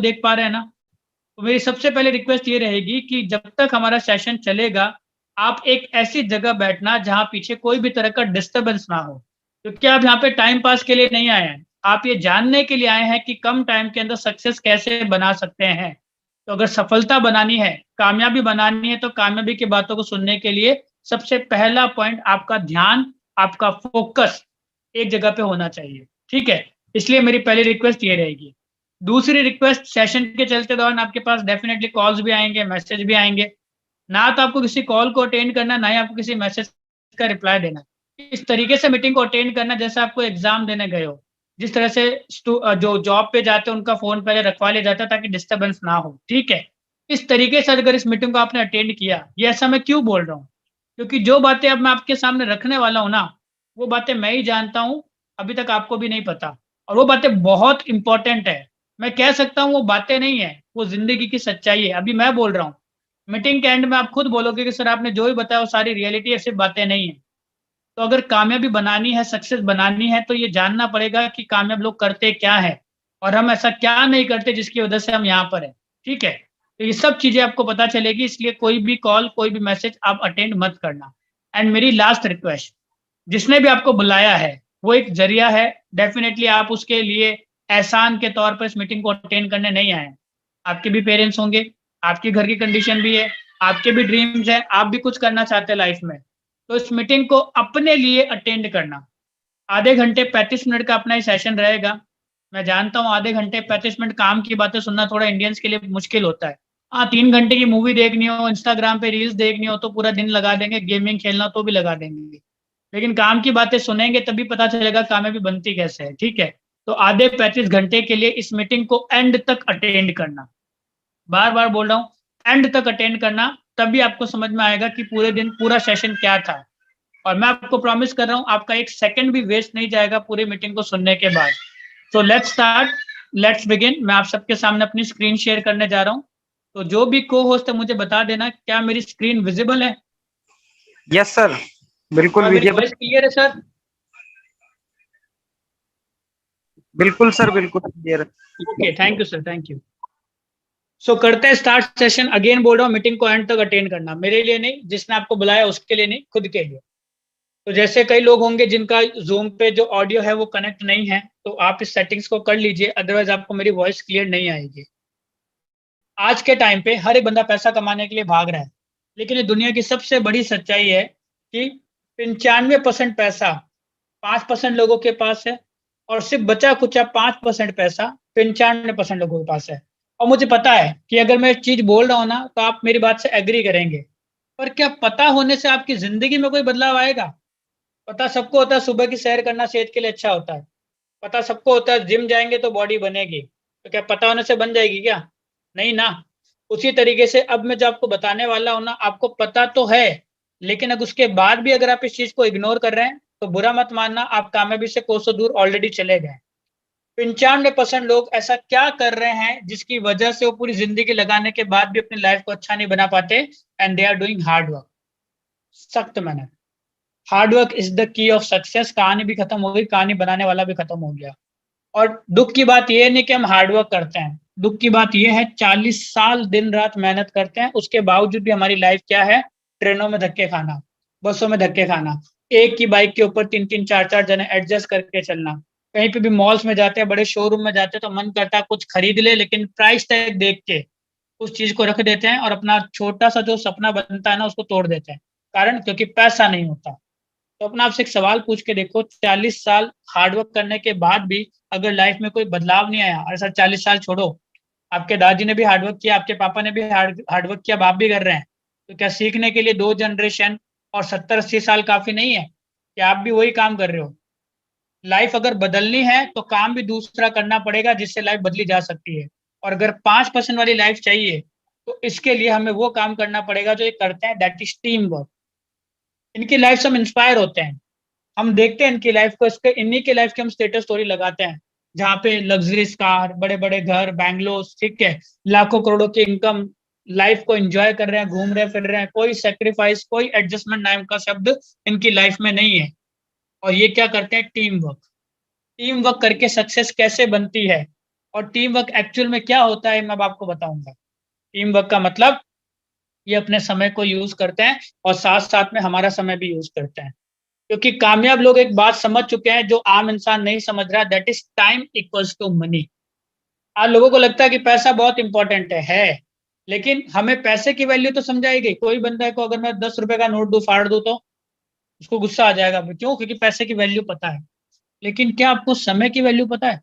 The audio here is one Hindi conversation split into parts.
देख पा रहे हैं ना? तो मेरी सबसे पहले रिक्वेस्ट ये रहेगी कि जब तक हमारा सेशन चलेगा, आप एक ऐसी जगह बैठना जहाँ पीछे कोई भी तरह का डिस्टर्बेंस ना हो। क्योंकि आप यहाँ पे टाइम पास के लिए नहीं आए हैं। आप ये जानने के लिए आए हैं कि कम टाइम के अंदर सक्सेस कैसे बना सकते हैं। तो अगर सफलता बनानी है, कामयाबी बनानी है, तो कामयाबी की बातों को सुनने के लिए सबसे पहला पॉइंट आपका ध्यान, आपका फोकस एक जगह पे होना चाहिए। ठीक है? इसलिए मेरी पहली रिक्वेस्ट ये रहेगी। दूसरी रिक्वेस्ट, सेशन के चलते दौरान आपके पास डेफिनेटली कॉल्स भी आएँगे, मैसेज भी आएँगे। ना तो आपको किसी कॉल को अटेंड करना है, ना ही आपको किसी मैसेज का रिप्लाई देना है। इस तरीके से मीटिंग को अटेंड करना जैसे आपको एग्ज़ाम देने गए हो। जिस तरह से जो जॉब पे जाते हैं उनका फ़ोन पहले रखवा लिया जाता है ताकि डिस्टर्बेंस ना हो, ठीक है? इस तरीके से अगर इस मीटिंग को आपने अटेंड किया, ये ऐसा मैं क्यों बोल रहा हूँ? क्योंकि जो बातें अब मैं आपके सामने रखने वाला हूँ ना, वो बातें मैं ही जानता हूँ, अभी तक आपको भी नहीं पता और वो बातें बहुत इम्पोर्टेंट है। मैं कह सकता हूँ वो बातें नहीं है, वो ज़िंदगी की सच्चाई है। अभी मैं बोल रहा हूँ। मीटिंग के एंड में आप खुद बोलोगे कि सर आपने जो भी बताया वो सारी रियलिटी है, सिर्फ बातें नहीं है। तो अगर कामयाबी बनानी है, सक्सेस बनानी है, तो ये जानना पड़ेगा कि कामयाब लोग करते क्या हैं और हम ऐसा क्या नहीं करते जिसकी वजह से हम यहाँ पर हैं, ठीक है? तो ये सब चीज़ें आपको पता चलेगी, इसलिए कोई भी कॉल, कोई भी मैसेज आप अटेंड मत करना। एंड मेरी लास्ट रिक्वेस्ट, जिसने भी आपको बुलाया है, वो एक ज़रिया है, डेफ़िनेटली आप उसके लिए एहसान के तौर पर इस मीटिंग को अटेंड करने नहीं आए हैं। आपके भी पेरेंट्स होंगे, आपके घर की कंडीशन भी है, आपके भी ड्रीम्स हैं, आप भी कुछ करना चाहते हैं लाइफ़ में। तो इस मीटिंग को अपने लिए अटेंड करना। आधे घंटे 35 मिनट का अपना ये सेशन रहेगा। मैं जानता हूँ आधे घंटे 35 मिनट काम की बातें सुनना थोड़ा इंडियंस के लिए मुश्किल होता है। हाँ, 3 घंटे की मूवी देखनी हो, इंस्टाग्राम पे रील्स देखनी हो तो पूरा दिन लगा देंगे, गेमिंग खेलना हो तो भी लगा देंगे। लेकिन काम की बातें सुनेंगे तभी पता चलेगा कामयाबी बनती कैसे है, ठीक है? तो आधे 35 घंटे के लिए इस मीटिंग को एंड तक अटेंड करना। बार-बार बोल रहा हूँ, एंड तक अटेंड करना, तभी आपको समझ में आएगा कि पूरे दिन पूरा सेशन क्या था। और मैं आपको प्रॉमिस कर रहा हूँ, आपका 1 सेकंड भी वेस्ट नहीं जाएगा पूरी मीटिंग को सुनने के बाद। So let's start, let's begin. मैं आप सबके सामने अपनी स्क्रीन शेयर करने जा रहा हूँ। तो जो भी को-होस्ट है मुझे बता देना, क्या मेरी स्क्रीन विज़िबल है? यस सर, बिल्कुल और मेरी विजिबल। वॉइस क्लियर है सर? बिल्कुल सर, बिल्कुल clear. Okay, thank you sir, thank you. So करते हैं स्टार्ट सेशन। अगेन बोल रहा हूँ, मीटिंग को एंड तक अटेंड करना, मेरे लिए नहीं, जिसने आपको बुलाया उसके लिए नहीं, खुद के लिए। तो जैसे कई लोग होंगे जिनका ज़ूम पे जो ऑडियो है वो कनेक्ट नहीं है, तो आप इस सेटिंग्स को कर लीजिए, अदरवाइज़ आपको मेरी वॉइस क्लियर नहीं आएगी। आज के टाइम पे हर एक बंदा पैसा कमाने के लिए भाग रहा है, लेकिन ये दुनिया की सबसे बड़ी सच्चाई है कि 95% पैसा 5% लोगों के पास है और सिर्फ बचा-खुचा 5% पैसा 95% लोगों के पास है। और मुझे पता है कि अगर मैं एक चीज़ बोल रहा हूँ ना, तो आप मेरी बात से एग्री करेंगे। पर क्या पता होने से आपकी ज़िंदगी में कोई बदलाव आएगा? पता सबको होता है सुबह की सैर करना सेहत के लिए अच्छा होता है। पता सबको होता है जिम जाएँगे तो बॉडी बनेगी। तो क्या पता होने से बन जाएगी क्या? नहीं ना। उसी तरीके से अब मैं जो आपको बताने वाला हूँ ना, आपको पता तो है, लेकिन अब उसके बाद भी अगर आप इस चीज़ को इग्नोर कर रहे हैं, तो बुरा मत मानना, आप कामयाबी से कोसों दूर ऑलरेडी चले गए। 95% लोग ऐसा क्या कर रहे हैं जिसकी वजह से वो पूरी ज़िंदगी लगाने के बाद भी अपनी लाइफ़ को अच्छा नहीं बना पाते, and they are doing hard work, सख्त मेहनत। Hard work is the key of success. कहानी भी खत्म हो गई, कहानी बनाने वाला भी खत्म हो गया। और दुःख की बात ये नहीं कि हम हार्ड वर्क करते हैं, दुःख की बात ये है 40 साल दिन-रात मेहनत करते हैं, उसके बावजूद भी हमारी लाइफ़ क्या है? ट्रेनों में धक्के खाना, बसों में धक्के खाना, एक ही बाइक के ऊपर 3-3 4-4 जने एडजस्ट करके चलना। कहीं पे भी मॉल्स में जाते हैं, बड़े शोरूम में जाते हैं तो मन करता है कुछ खरीद लें, लेकिन प्राइस टैग देख के उस चीज़ को रख देते हैं और अपना छोटा-सा जो सपना बनता है ना उसको तोड़ देते हैं। कारण क्योंकि पैसा नहीं होता। तो अपना आपसे एक सवाल पूछ के देखो, 40 साल हार्ड वर्क करने के बाद भी अगर लाइफ में कोई बदलाव नहीं आया, अरे सर 40 साल छोड़ो, आपके दादी ने भी हार्ड वर्क किया, आपके पापा ने भी हार्ड वर्क किया, अब आप भी कर रहे हैं। तो क्या सीखने के लिए 2 जनरेशन और 70-80 साल काफ़ी नहीं है? क्या आप भी वही काम कर रहे हो? लाइफ अगर बदलनी है तो काम भी दूसरा करना पड़ेगा जिससे लाइफ बदली जा सकती है। और अगर 5% वाली लाइफ चाहिए, तो इसके लिए हमें वो काम करना पड़ेगा जो ये करते हैं, दैट इज़ टीम वर्क। इनकी लाइफ से हम इंस्पायर होते हैं। हम देखते हैं इनकी लाइफ को, इसके इन्हीं की लाइफ की हम स्टेटस स्टोरी लगाते हैं, जहाँ पे लग्जरीज कार, बड़े-बड़े घर, बैंगलोस, ठीक है, लाखों करोड़ों की इनकम, लाइफ को एन्जॉय कर रहे हैं, घूम रहे फिर रहे हैं, कोई सैक्रिफाइस, कोई एडजस्टमेंट नाम का शब्द इनकी लाइफ में नहीं है। और ये क्या करते हैं? Team work. टीम वर्क करके सक्सेस कैसे बनती है? और टीम वर्क एक्चुअल में क्या होता है मैं अब आपको बताऊंगा। टीम वर्क का मतलब ये अपने समय को यूज करते हैं और साथ साथ में हमारा समय भी यूज करते हैं। क्योंकि कामयाब लोग एक बात समझ चुके हैं जो आम इंसान नहीं समझ रहा, that is time equals to money. आज लोगों को लगता है कि पैसा बहुत इंपॉर्टेंट है, लेकिन हमें पैसे की वैल्यू तो समझाई गई। कोई बंदा को अगर मैं 10 रुपए का नोट दूं, फाड़ दूं, तो उसको गुस्सा आ जाएगा। क्यों? क्योंकि पैसे की वैल्यू पता है। लेकिन क्या आपको समय की वैल्यू पता है?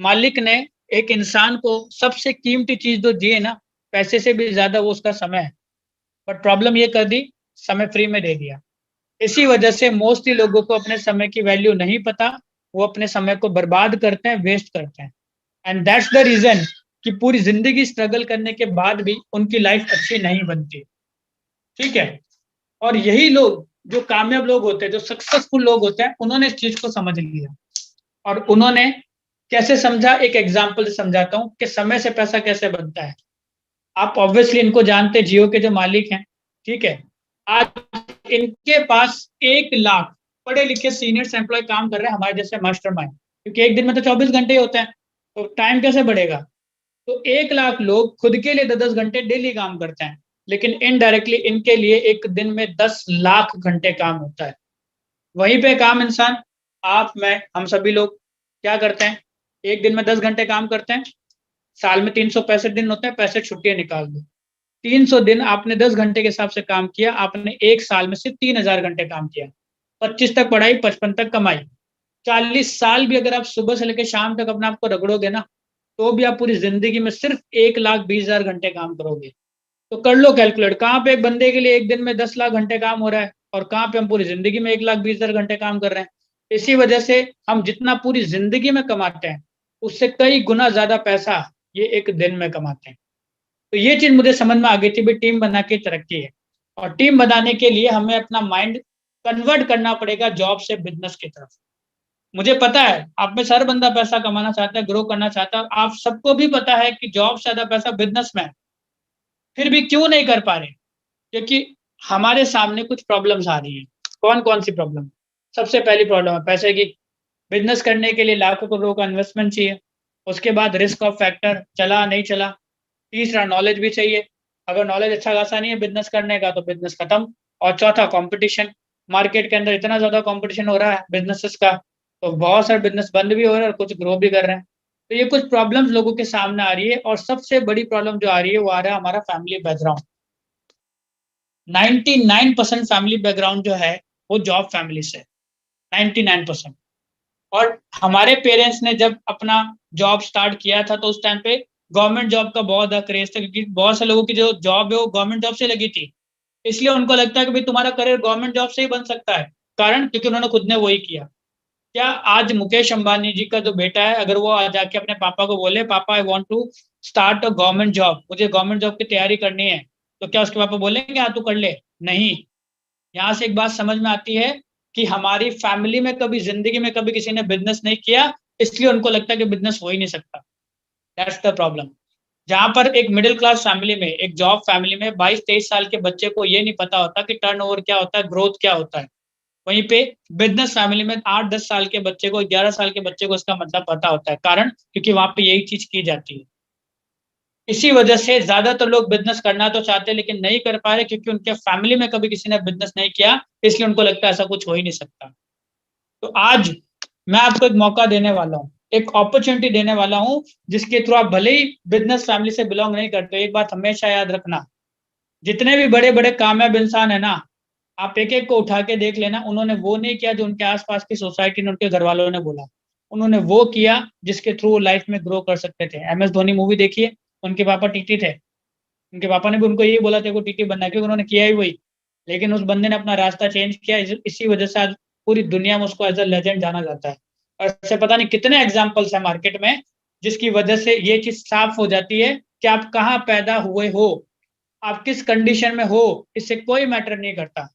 मालिक ने एक इंसान को सबसे कीमती चीज जो दी है ना, पैसे से भी ज्यादा, वो उसका समय है। बट प्रॉब्लम ये कर दी, समय फ्री में दे दिया। इसी वजह से मोस्टली लोगों को अपने समय की वैल्यू नहीं पता। वो अपने समय को बर्बाद करते हैं, वेस्ट करते हैं। एंड दैट्स द रीजन कि पूरी जिंदगी स्ट्रगल करने के बाद भी उनकी लाइफ अच्छी नहीं बनती। ठीक है। और यही लोग, जो कामयाब लोग होते हैं, जो सक्सेसफुल लोग होते हैं, उन्होंने इस चीज को समझ लिया। और उन्होंने कैसे समझा, एक एग्जाम्पल से समझाता हूँ कि समय से पैसा कैसे बनता है। आप ऑब्वियसली इनको जानते हैं, जियो के जो मालिक हैं। ठीक है। आज इनके पास 1 लाख पढ़े लिखे सीनियर एम्प्लॉय काम कर रहे हैं हमारे जैसे मास्टरमाइंड, क्योंकि एक दिन में तो 24 घंटे ही होते हैं। तो टाइम कैसे बढ़ेगा? तो 1 लाख लोग खुद के लिए 10-10 घंटे डेली काम करते हैं, लेकिन इनडायरेक्टली इनके लिए एक दिन में 10 लाख घंटे काम होता है। वहीं पे काम इंसान, आप, मैं, हम सभी लोग क्या करते हैं? एक दिन में 10 घंटे काम करते हैं। साल में 365 दिन होते हैं, 65 छुट्टियां निकाल दो। 300 दिन आपने 10 घंटे के हिसाब से काम किया, आपने एक साल में सिर्फ 3,000 घंटे काम किया। 25 तक पढ़ाई, 55 तक कमाई। 40 साल भी अगर आप सुबह से लेकर शाम तक अपने आप को रगड़ोगे ना, तो भी आप पूरी जिंदगी में सिर्फ 1,20,000 घंटे काम करोगे। तो कर लो कैलकुलेट, कहाँ पे एक बंदे के लिए एक दिन में 10 लाख घंटे काम हो रहा है, और कहाँ पे हम पूरी जिंदगी में 1,20,000 घंटे काम कर रहे हैं। इसी वजह से हम जितना पूरी जिंदगी में कमाते हैं, उससे कई गुना ज्यादा पैसा ये एक दिन में कमाते हैं। तो ये चीज मुझे समझ में आ गई थी भी टीम बना के तरक्की है। और टीम बनाने के लिए हमें अपना माइंड कन्वर्ट करना पड़ेगा जॉब से बिजनेस की तरफ। मुझे पता है आप में से हर बंदा पैसा कमाना चाहता है, ग्रो करना चाहता है। आप सबको भी पता है कि जॉब से ज्यादा पैसा बिजनेस में है। फिर भी क्यों नहीं कर पा रहे? क्योंकि हमारे सामने कुछ प्रॉब्लम्स आ रही हैं। कौन कौन सी प्रॉब्लम? सबसे पहली प्रॉब्लम है पैसे की। बिजनेस करने के लिए लाखों करोड़ों का इन्वेस्टमेंट चाहिए। उसके बाद रिस्क ऑफ फैक्टर, चला नहीं चला। तीसरा, नॉलेज भी चाहिए। अगर नॉलेज अच्छा खासा नहीं है बिजनेस करने का, तो बिजनेस खत्म। और चौथा, कंपटीशन। मार्केट के अंदर इतना ज्यादा कंपटीशन हो रहा है बिजनेसेस का, तो बहुत सारे बिजनेस बंद भी हो रहे हैं और कुछ ग्रो भी कर रहे हैं। तो ये कुछ प्रॉब्लम्स लोगों के सामने आ रही है, और सबसे बड़ी प्रॉब्लम जो आ रही है वो आ रहा है हमारा फैमिली बैकग्राउंड। 99% फैमिली बैकग्राउंड जो है वो जॉब फैमिली से, 99%। और हमारे पेरेंट्स ने जब अपना जॉब स्टार्ट किया था, तो उस टाइम पे गवर्नमेंट जॉब का बहुत ज्यादा क्रेज था, क्योंकि बहुत से लोगों की जो जॉब है वो गवर्नमेंट जॉब से लगी थी। इसलिए उनको लगता है कि भाई तुम्हारा करियर गवर्नमेंट जॉब से ही बन सकता है। कारण, क्योंकि उन्होंने खुद ने वही किया। क्या आज मुकेश अंबानी जी का जो बेटा है, अगर वो आ जाके अपने पापा को बोले, पापा I want to start a government job, मुझे गवर्नमेंट जॉब की तैयारी करनी है, तो क्या उसके पापा बोलेंगे हाँ तू कर ले? नहीं। यहाँ से एक बात समझ में आती है कि हमारी फैमिली में कभी जिंदगी में कभी किसी ने बिजनेस नहीं किया, इसलिए उनको लगता है कि बिजनेस हो ही नहीं सकता। That's the problem. जहां पर एक मिडिल क्लास फैमिली में, एक जॉब फैमिली में 22-23 साल के बच्चे को ये नहीं पता होता कि टर्नओवर क्या होता है, ग्रोथ क्या होता है। वहीं पे बिजनेस फैमिली में 8-10 साल के बच्चे को, 11 साल के बच्चे को इसका मतलब पता होता है। कारण, क्योंकि वहां पे यही चीज की जाती है। इसी वजह से ज्यादातर लोग बिजनेस करना तो चाहते हैं लेकिन नहीं कर पा रहे, क्योंकि उनके फैमिली में कभी किसी ने बिजनेस नहीं किया, इसलिए उनको लगता है ऐसा कुछ हो ही नहीं सकता। तो आज मैं आपको एक मौका देने वाला हूँ, एक अपॉर्चुनिटी देने वाला हूँ, जिसके थ्रू आप भले ही बिजनेस फैमिली से बिलोंग नहीं करते, एक बात हमेशा याद रखना, जितने भी बड़े बड़े कामयाब इंसान है ना, आप एक एक को उठा के देख लेना, उन्होंने वो नहीं किया जो उनके आसपास की सोसाइटी ने, उनके घर वालों ने बोला। उन्होंने वो किया जिसके थ्रू लाइफ में ग्रो कर सकते थे। MS धोनी मूवी देखिए, उनके पापा टीटी थे। उनके पापा ने भी उनको यही बोला था को टीटी बनना है, क्योंकि उन्होंने किया ही वही। लेकिन उस बंदे ने अपना रास्ता चेंज किया, इसी वजह से आज पूरी दुनिया में उसको एज अ लेजेंड जाना जाता है। और ऐसे पता नहीं कितने एग्जाम्पल्स है मार्केट में, जिसकी वजह से ये चीज साफ हो जाती है कि आप कहाँ पैदा हुए हो, आप किस कंडीशन में हो, इससे कोई मैटर नहीं करता।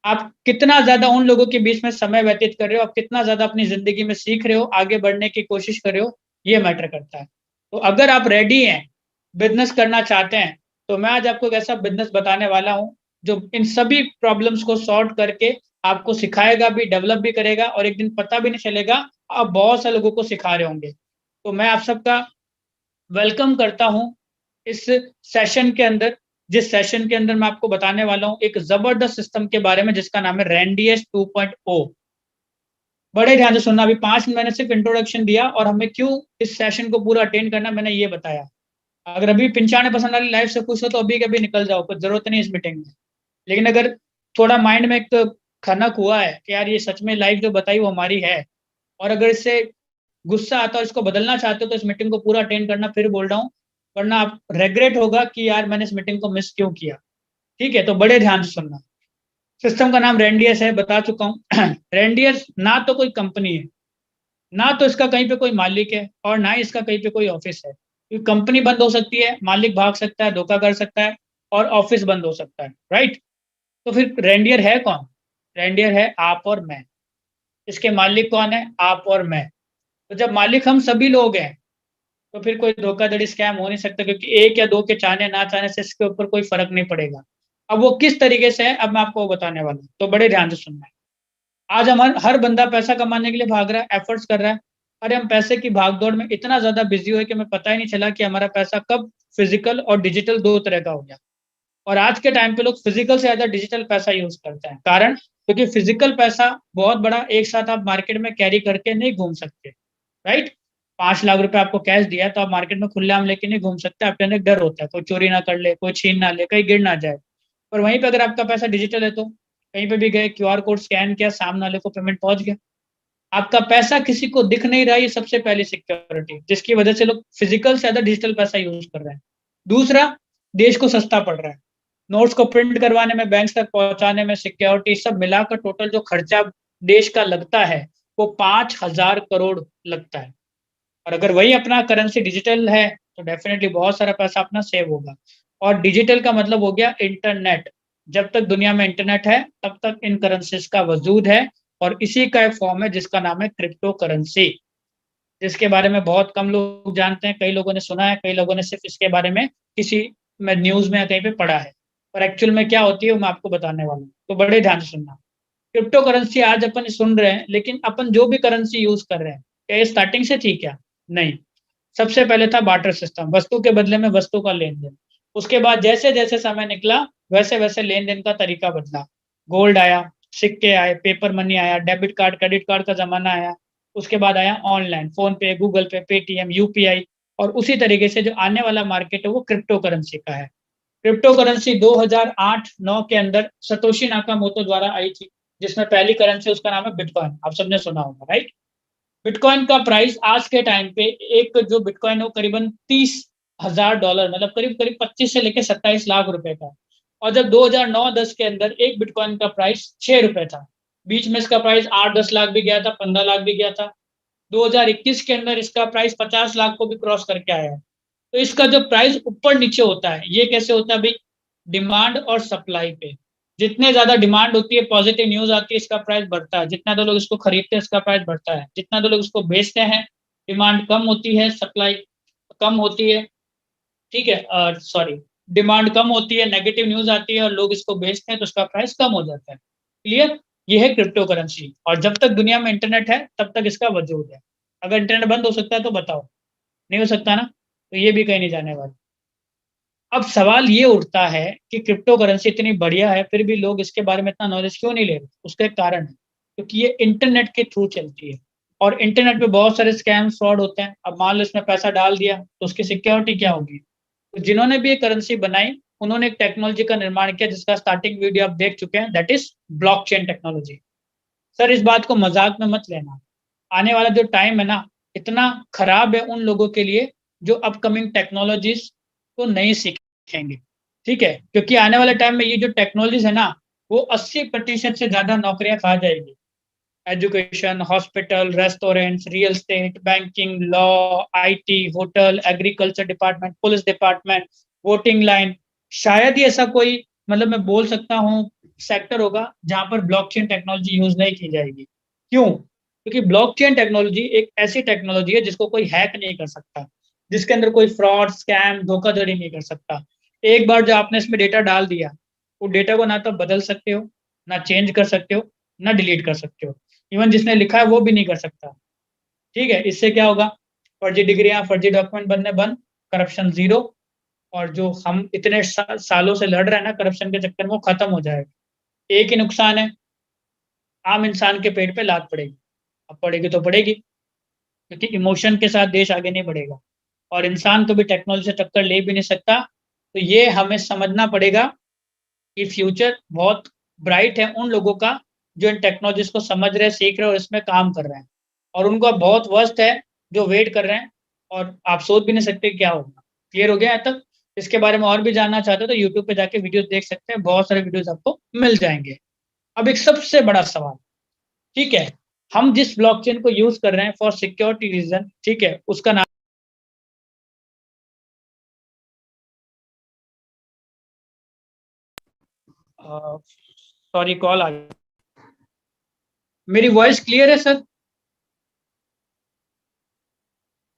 आप कितना ज्यादा उन लोगों के बीच में समय व्यतीत कर रहे हो, आप कितना ज्यादा अपनी जिंदगी में सीख रहे हो, आगे बढ़ने की कोशिश कर रहे हो, ये मैटर करता है। तो अगर आप रेडी हैं, बिजनेस करना चाहते हैं, तो मैं आज आपको एक ऐसा बिजनेस बताने वाला हूं जो इन सभी प्रॉब्लम्स को सॉर्ट करके आपको सिखाएगा भी, डेवलप भी करेगा, और एक दिन पता भी नहीं चलेगा आप बहुत से लोगों को सिखा रहे होंगे। तो मैं आप सबका वेलकम करता हूं इस सेशन के अंदर, जिस सेशन के अंदर मैं आपको बताने वाला हूं एक जबरदस्त सिस्टम के बारे में जिसका नाम है रैंडियस 2.0। बड़े ध्यान से सुनना, अभी 5 मिनट मैंने सिर्फ इंट्रोडक्शन दिया और हमें क्यों इस सेशन को पूरा अटेंड करना मैंने ये बताया। अगर अभी 95% वाली लाइफ से खुश हो तो अभी कभी निकल जाओ, कुछ जरूरत नहीं इस मीटिंग में। लेकिन अगर थोड़ा माइंड में एक खनक हुआ है कि यार ये सच में लाइफ जो बताई वो हमारी है, और अगर इससे गुस्सा आता है और इसको बदलना चाहते हो तो इस मीटिंग को पूरा अटेंड करना, फिर बोल रहा हूँ, वरना आप रेग्रेट होगा कि यार मैंने इस मीटिंग को मिस क्यों किया। ठीक है, तो बड़े ध्यान से सुनना। सिस्टम का नाम रेंडियस है, बता चुका हूँ। रेंडियस ना तो कोई कंपनी है, ना तो इसका कहीं पे कोई मालिक है, और ना ही इसका कहीं पे कोई ऑफिस है। क्योंकि कंपनी बंद हो सकती है, मालिक भाग सकता है, धोखा कर सकता है, और ऑफिस बंद हो सकता है, राइट। तो फिर रेंडियर है कौन? रेंडियर है आप और मैं। इसके मालिक कौन है? आप और मैं। तो जब मालिक हम सभी लोग हैं तो फिर कोई धोखाधड़ी स्कैम हो नहीं सकता, क्योंकि एक या दो के चाहने ना चाहने से इसके ऊपर कोई फर्क नहीं पड़ेगा। अब वो किस तरीके से है अब मैं आपको बताने वाला हूँ, तो बड़े ध्यान से सुनना है। आज हमारा हर बंदा पैसा कमाने के लिए भाग रहा है, एफर्ट्स कर रहा है। अरे हम पैसे की भागदौड़ में इतना ज्यादा बिजी हुए कि हमें पता ही नहीं चला कि हमारा पैसा कब फिजिकल और डिजिटल दो तरह का हो गया। और आज के टाइम पे लोग फिजिकल से ज्यादा डिजिटल पैसा यूज करते हैं। कारण, क्योंकि फिजिकल पैसा बहुत बड़ा एक साथ आप मार्केट में कैरी करके नहीं घूम सकते, राइट। 5 लाख रुपए आपको कैश दिया तो आप मार्केट में खुलेआम लेके नहीं घूम सकते, आपके अंदर डर होता है कोई चोरी ना कर ले, कोई छीन ना ले, कहीं गिर ना जाए। पर वहीं पे अगर आपका पैसा डिजिटल है तो कहीं पे भी गए, क्यूआर कोड स्कैन किया, सामने वाले को पेमेंट पहुंच गया। आपका पैसा किसी को दिख नहीं रहा, ये सबसे पहली सिक्योरिटी, जिसकी वजह से लोग फिजिकल से ज्यादा डिजिटल पैसा यूज कर रहे हैं। दूसरा, देश को सस्ता पड़ रहा है। नोट्स को प्रिंट करवाने में, बैंक तक पहुंचाने में, सिक्योरिटी, सब मिलाकर टोटल जो खर्चा देश का लगता है वो 5,000 करोड़ लगता है। और अगर वही अपना करेंसी डिजिटल है तो डेफिनेटली बहुत सारा पैसा अपना सेव होगा। और डिजिटल का मतलब हो गया इंटरनेट। जब तक दुनिया में इंटरनेट है तब तक इन करेंसीज का वजूद है, और इसी का एक फॉर्म है जिसका नाम है क्रिप्टो करेंसी, जिसके बारे में बहुत कम लोग जानते हैं। कई लोगों ने सुना है, कई लोगों ने सिर्फ इसके बारे में किसी में न्यूज में या कहीं पे पढ़ा है, पर एक्चुअल में क्या होती है वो मैं आपको बताने वाला हूँ, तो बड़े ध्यान से सुनना। क्रिप्टो करेंसी आज अपन सुन रहे हैं, लेकिन अपन जो भी करेंसी यूज कर रहे हैं क्या ये स्टार्टिंग से थी क्या? नहीं। सबसे पहले था बार्टर सिस्टम, वस्तु के बदले में वस्तु का लेन देन। उसके बाद जैसे जैसे समय निकला वैसे वैसे लेन देन का तरीका बदला। गोल्ड आया, सिक्के आए, पेपर मनी आया, डेबिट कार्ड क्रेडिट कार्ड का जमाना आया। उसके बाद आया ऑनलाइन, फोन पे, गूगल पे, पेटीएम, यूपीआई। और उसी तरीके से जो आने वाला मार्केट है वो क्रिप्टो करेंसी का है। क्रिप्टो करेंसी 2008-9 के अंदर सतोशी नाकामोटो द्वारा आई थी, जिसमें पहली करेंसी उसका नाम है बिटकॉइन, आप सबने सुना होगा, राइट। बिटकॉइन का प्राइस आज के टाइम पे, एक जो बिटकॉइन है वो करीबन $30,000, मतलब करीब करीब 25 से लेकर 27 लाख रुपए का। और जब 2009-10 के अंदर एक बिटकॉइन का प्राइस ₹6 था, बीच में इसका प्राइस 8-10 लाख भी गया था, 15 लाख भी गया था। 2021 के अंदर इसका प्राइस 50 लाख को भी क्रॉस करके आया है। तो इसका जो प्राइस ऊपर नीचे होता है ये कैसे होता है भाई? डिमांड और सप्लाई पे। जितने ज्यादा डिमांड होती है, पॉजिटिव न्यूज आती है, इसका प्राइस बढ़ता है। जितना तो लोग इसको खरीदते हैं इसका प्राइस बढ़ता है। जितना तो लोग इसको बेचते हैं, डिमांड कम होती है, सप्लाई कम होती है। ठीक है, सॉरी, डिमांड कम होती है, नेगेटिव न्यूज आती है और लोग इसको बेचते हैं तो इसका प्राइस कम हो जाता है। क्लियर? ये है क्रिप्टो करेंसी। और जब तक दुनिया में इंटरनेट है तब तक इसका वजूद है। अगर इंटरनेट बंद हो सकता है तो बताओ, नहीं हो सकता ना, तो ये भी कहीं नहीं जाने वाला। अब सवाल ये उठता है कि क्रिप्टो करेंसी इतनी बढ़िया है फिर भी लोग इसके बारे में इतना नॉलेज क्यों नहीं ले रहे? उसका एक कारण है, क्योंकि ये इंटरनेट के थ्रू चलती है, और इंटरनेट पे बहुत सारे स्कैम फ्रॉड होते हैं। अब मान लो इसमें पैसा डाल दिया तो उसकी सिक्योरिटी क्या होगी? तो जिन्होंने भी ये करेंसी बनाई उन्होंने एक टेक्नोलॉजी का निर्माण किया जिसका स्टार्टिंग वीडियो आप देख चुके हैं, that is blockchain technology. Sir इस बात को मजाक में मत लेना। आने वाला जो टाइम है ना, इतना खराब है उन लोगों के लिए जो अपकमिंग टेक्नोलॉजीज को नहीं सीखेंगे। ठीक है, क्योंकि आने वाले टाइम में ये जो टेक्नोलॉजीज है ना, वो 80% से ज्यादा नौकरियां खा जाएगी। Education, hospital, restaurants, real estate, banking, law, IT, hotel, agriculture department, police department, voting line. शायद ही ऐसा कोई, मतलब मैं बोल सकता हूँ, सेक्टर होगा जहां पर ब्लॉकचेन टेक्नोलॉजी यूज नहीं की जाएगी। क्यों? क्योंकि ब्लॉकचेन टेक्नोलॉजी एक ऐसी टेक्नोलॉजी है जिसको कोई हैक नहीं कर सकता, जिसके अंदर कोई फ्रॉड, स्कैम, धोखाधड़ी नहीं कर सकता। एक बार जो आपने इसमें डेटा डाल दिया, वो डेटा को ना तो बदल सकते हो, ना चेंज कर सकते हो, ना डिलीट कर सकते हो। इवन जिसने लिखा है वो भी नहीं कर सकता। ठीक है, इससे क्या होगा? फर्जी डिग्रियां, फर्जी डॉक्यूमेंट बनने बंद, करप्शन जीरो, और जो हम इतने सालों से लड़ रहे हैं ना करप्शन के चक्कर में, वो खत्म हो जाएगा। एक ही नुकसान है, आम इंसान के पेट पे लात पड़ेगी। अब पड़ेगी तो पड़ेगी, क्योंकि इमोशन के साथ देश आगे नहीं बढ़ेगा, और इंसान कभी टेक्नोलॉजी से टक्कर ले भी नहीं सकता। तो ये हमें समझना पड़ेगा कि फ्यूचर बहुत ब्राइट है उन लोगों का जो इन टेक्नोलॉजीज को समझ रहे हैं, सीख रहे हैं और इसमें काम कर रहे हैं, और उनका बहुत वर्स्ट है जो वेट कर रहे हैं, और आप सोच भी नहीं सकते क्या होगा। क्लियर हो गया है तक? इसके बारे में और भी जानना चाहते हो तो यूट्यूब पे जाके वीडियोस देख सकते हैं, बहुत सारे वीडियोस आपको मिल जाएंगे। अब एक सबसे बड़ा सवाल, ठीक है, हम जिस ब्लॉकचेन को यूज कर रहे हैं फॉर सिक्योरिटी रीजन, ठीक है, उसका नाम, सॉरी कॉल आ गया। मेरी वॉइस क्लियर है sir?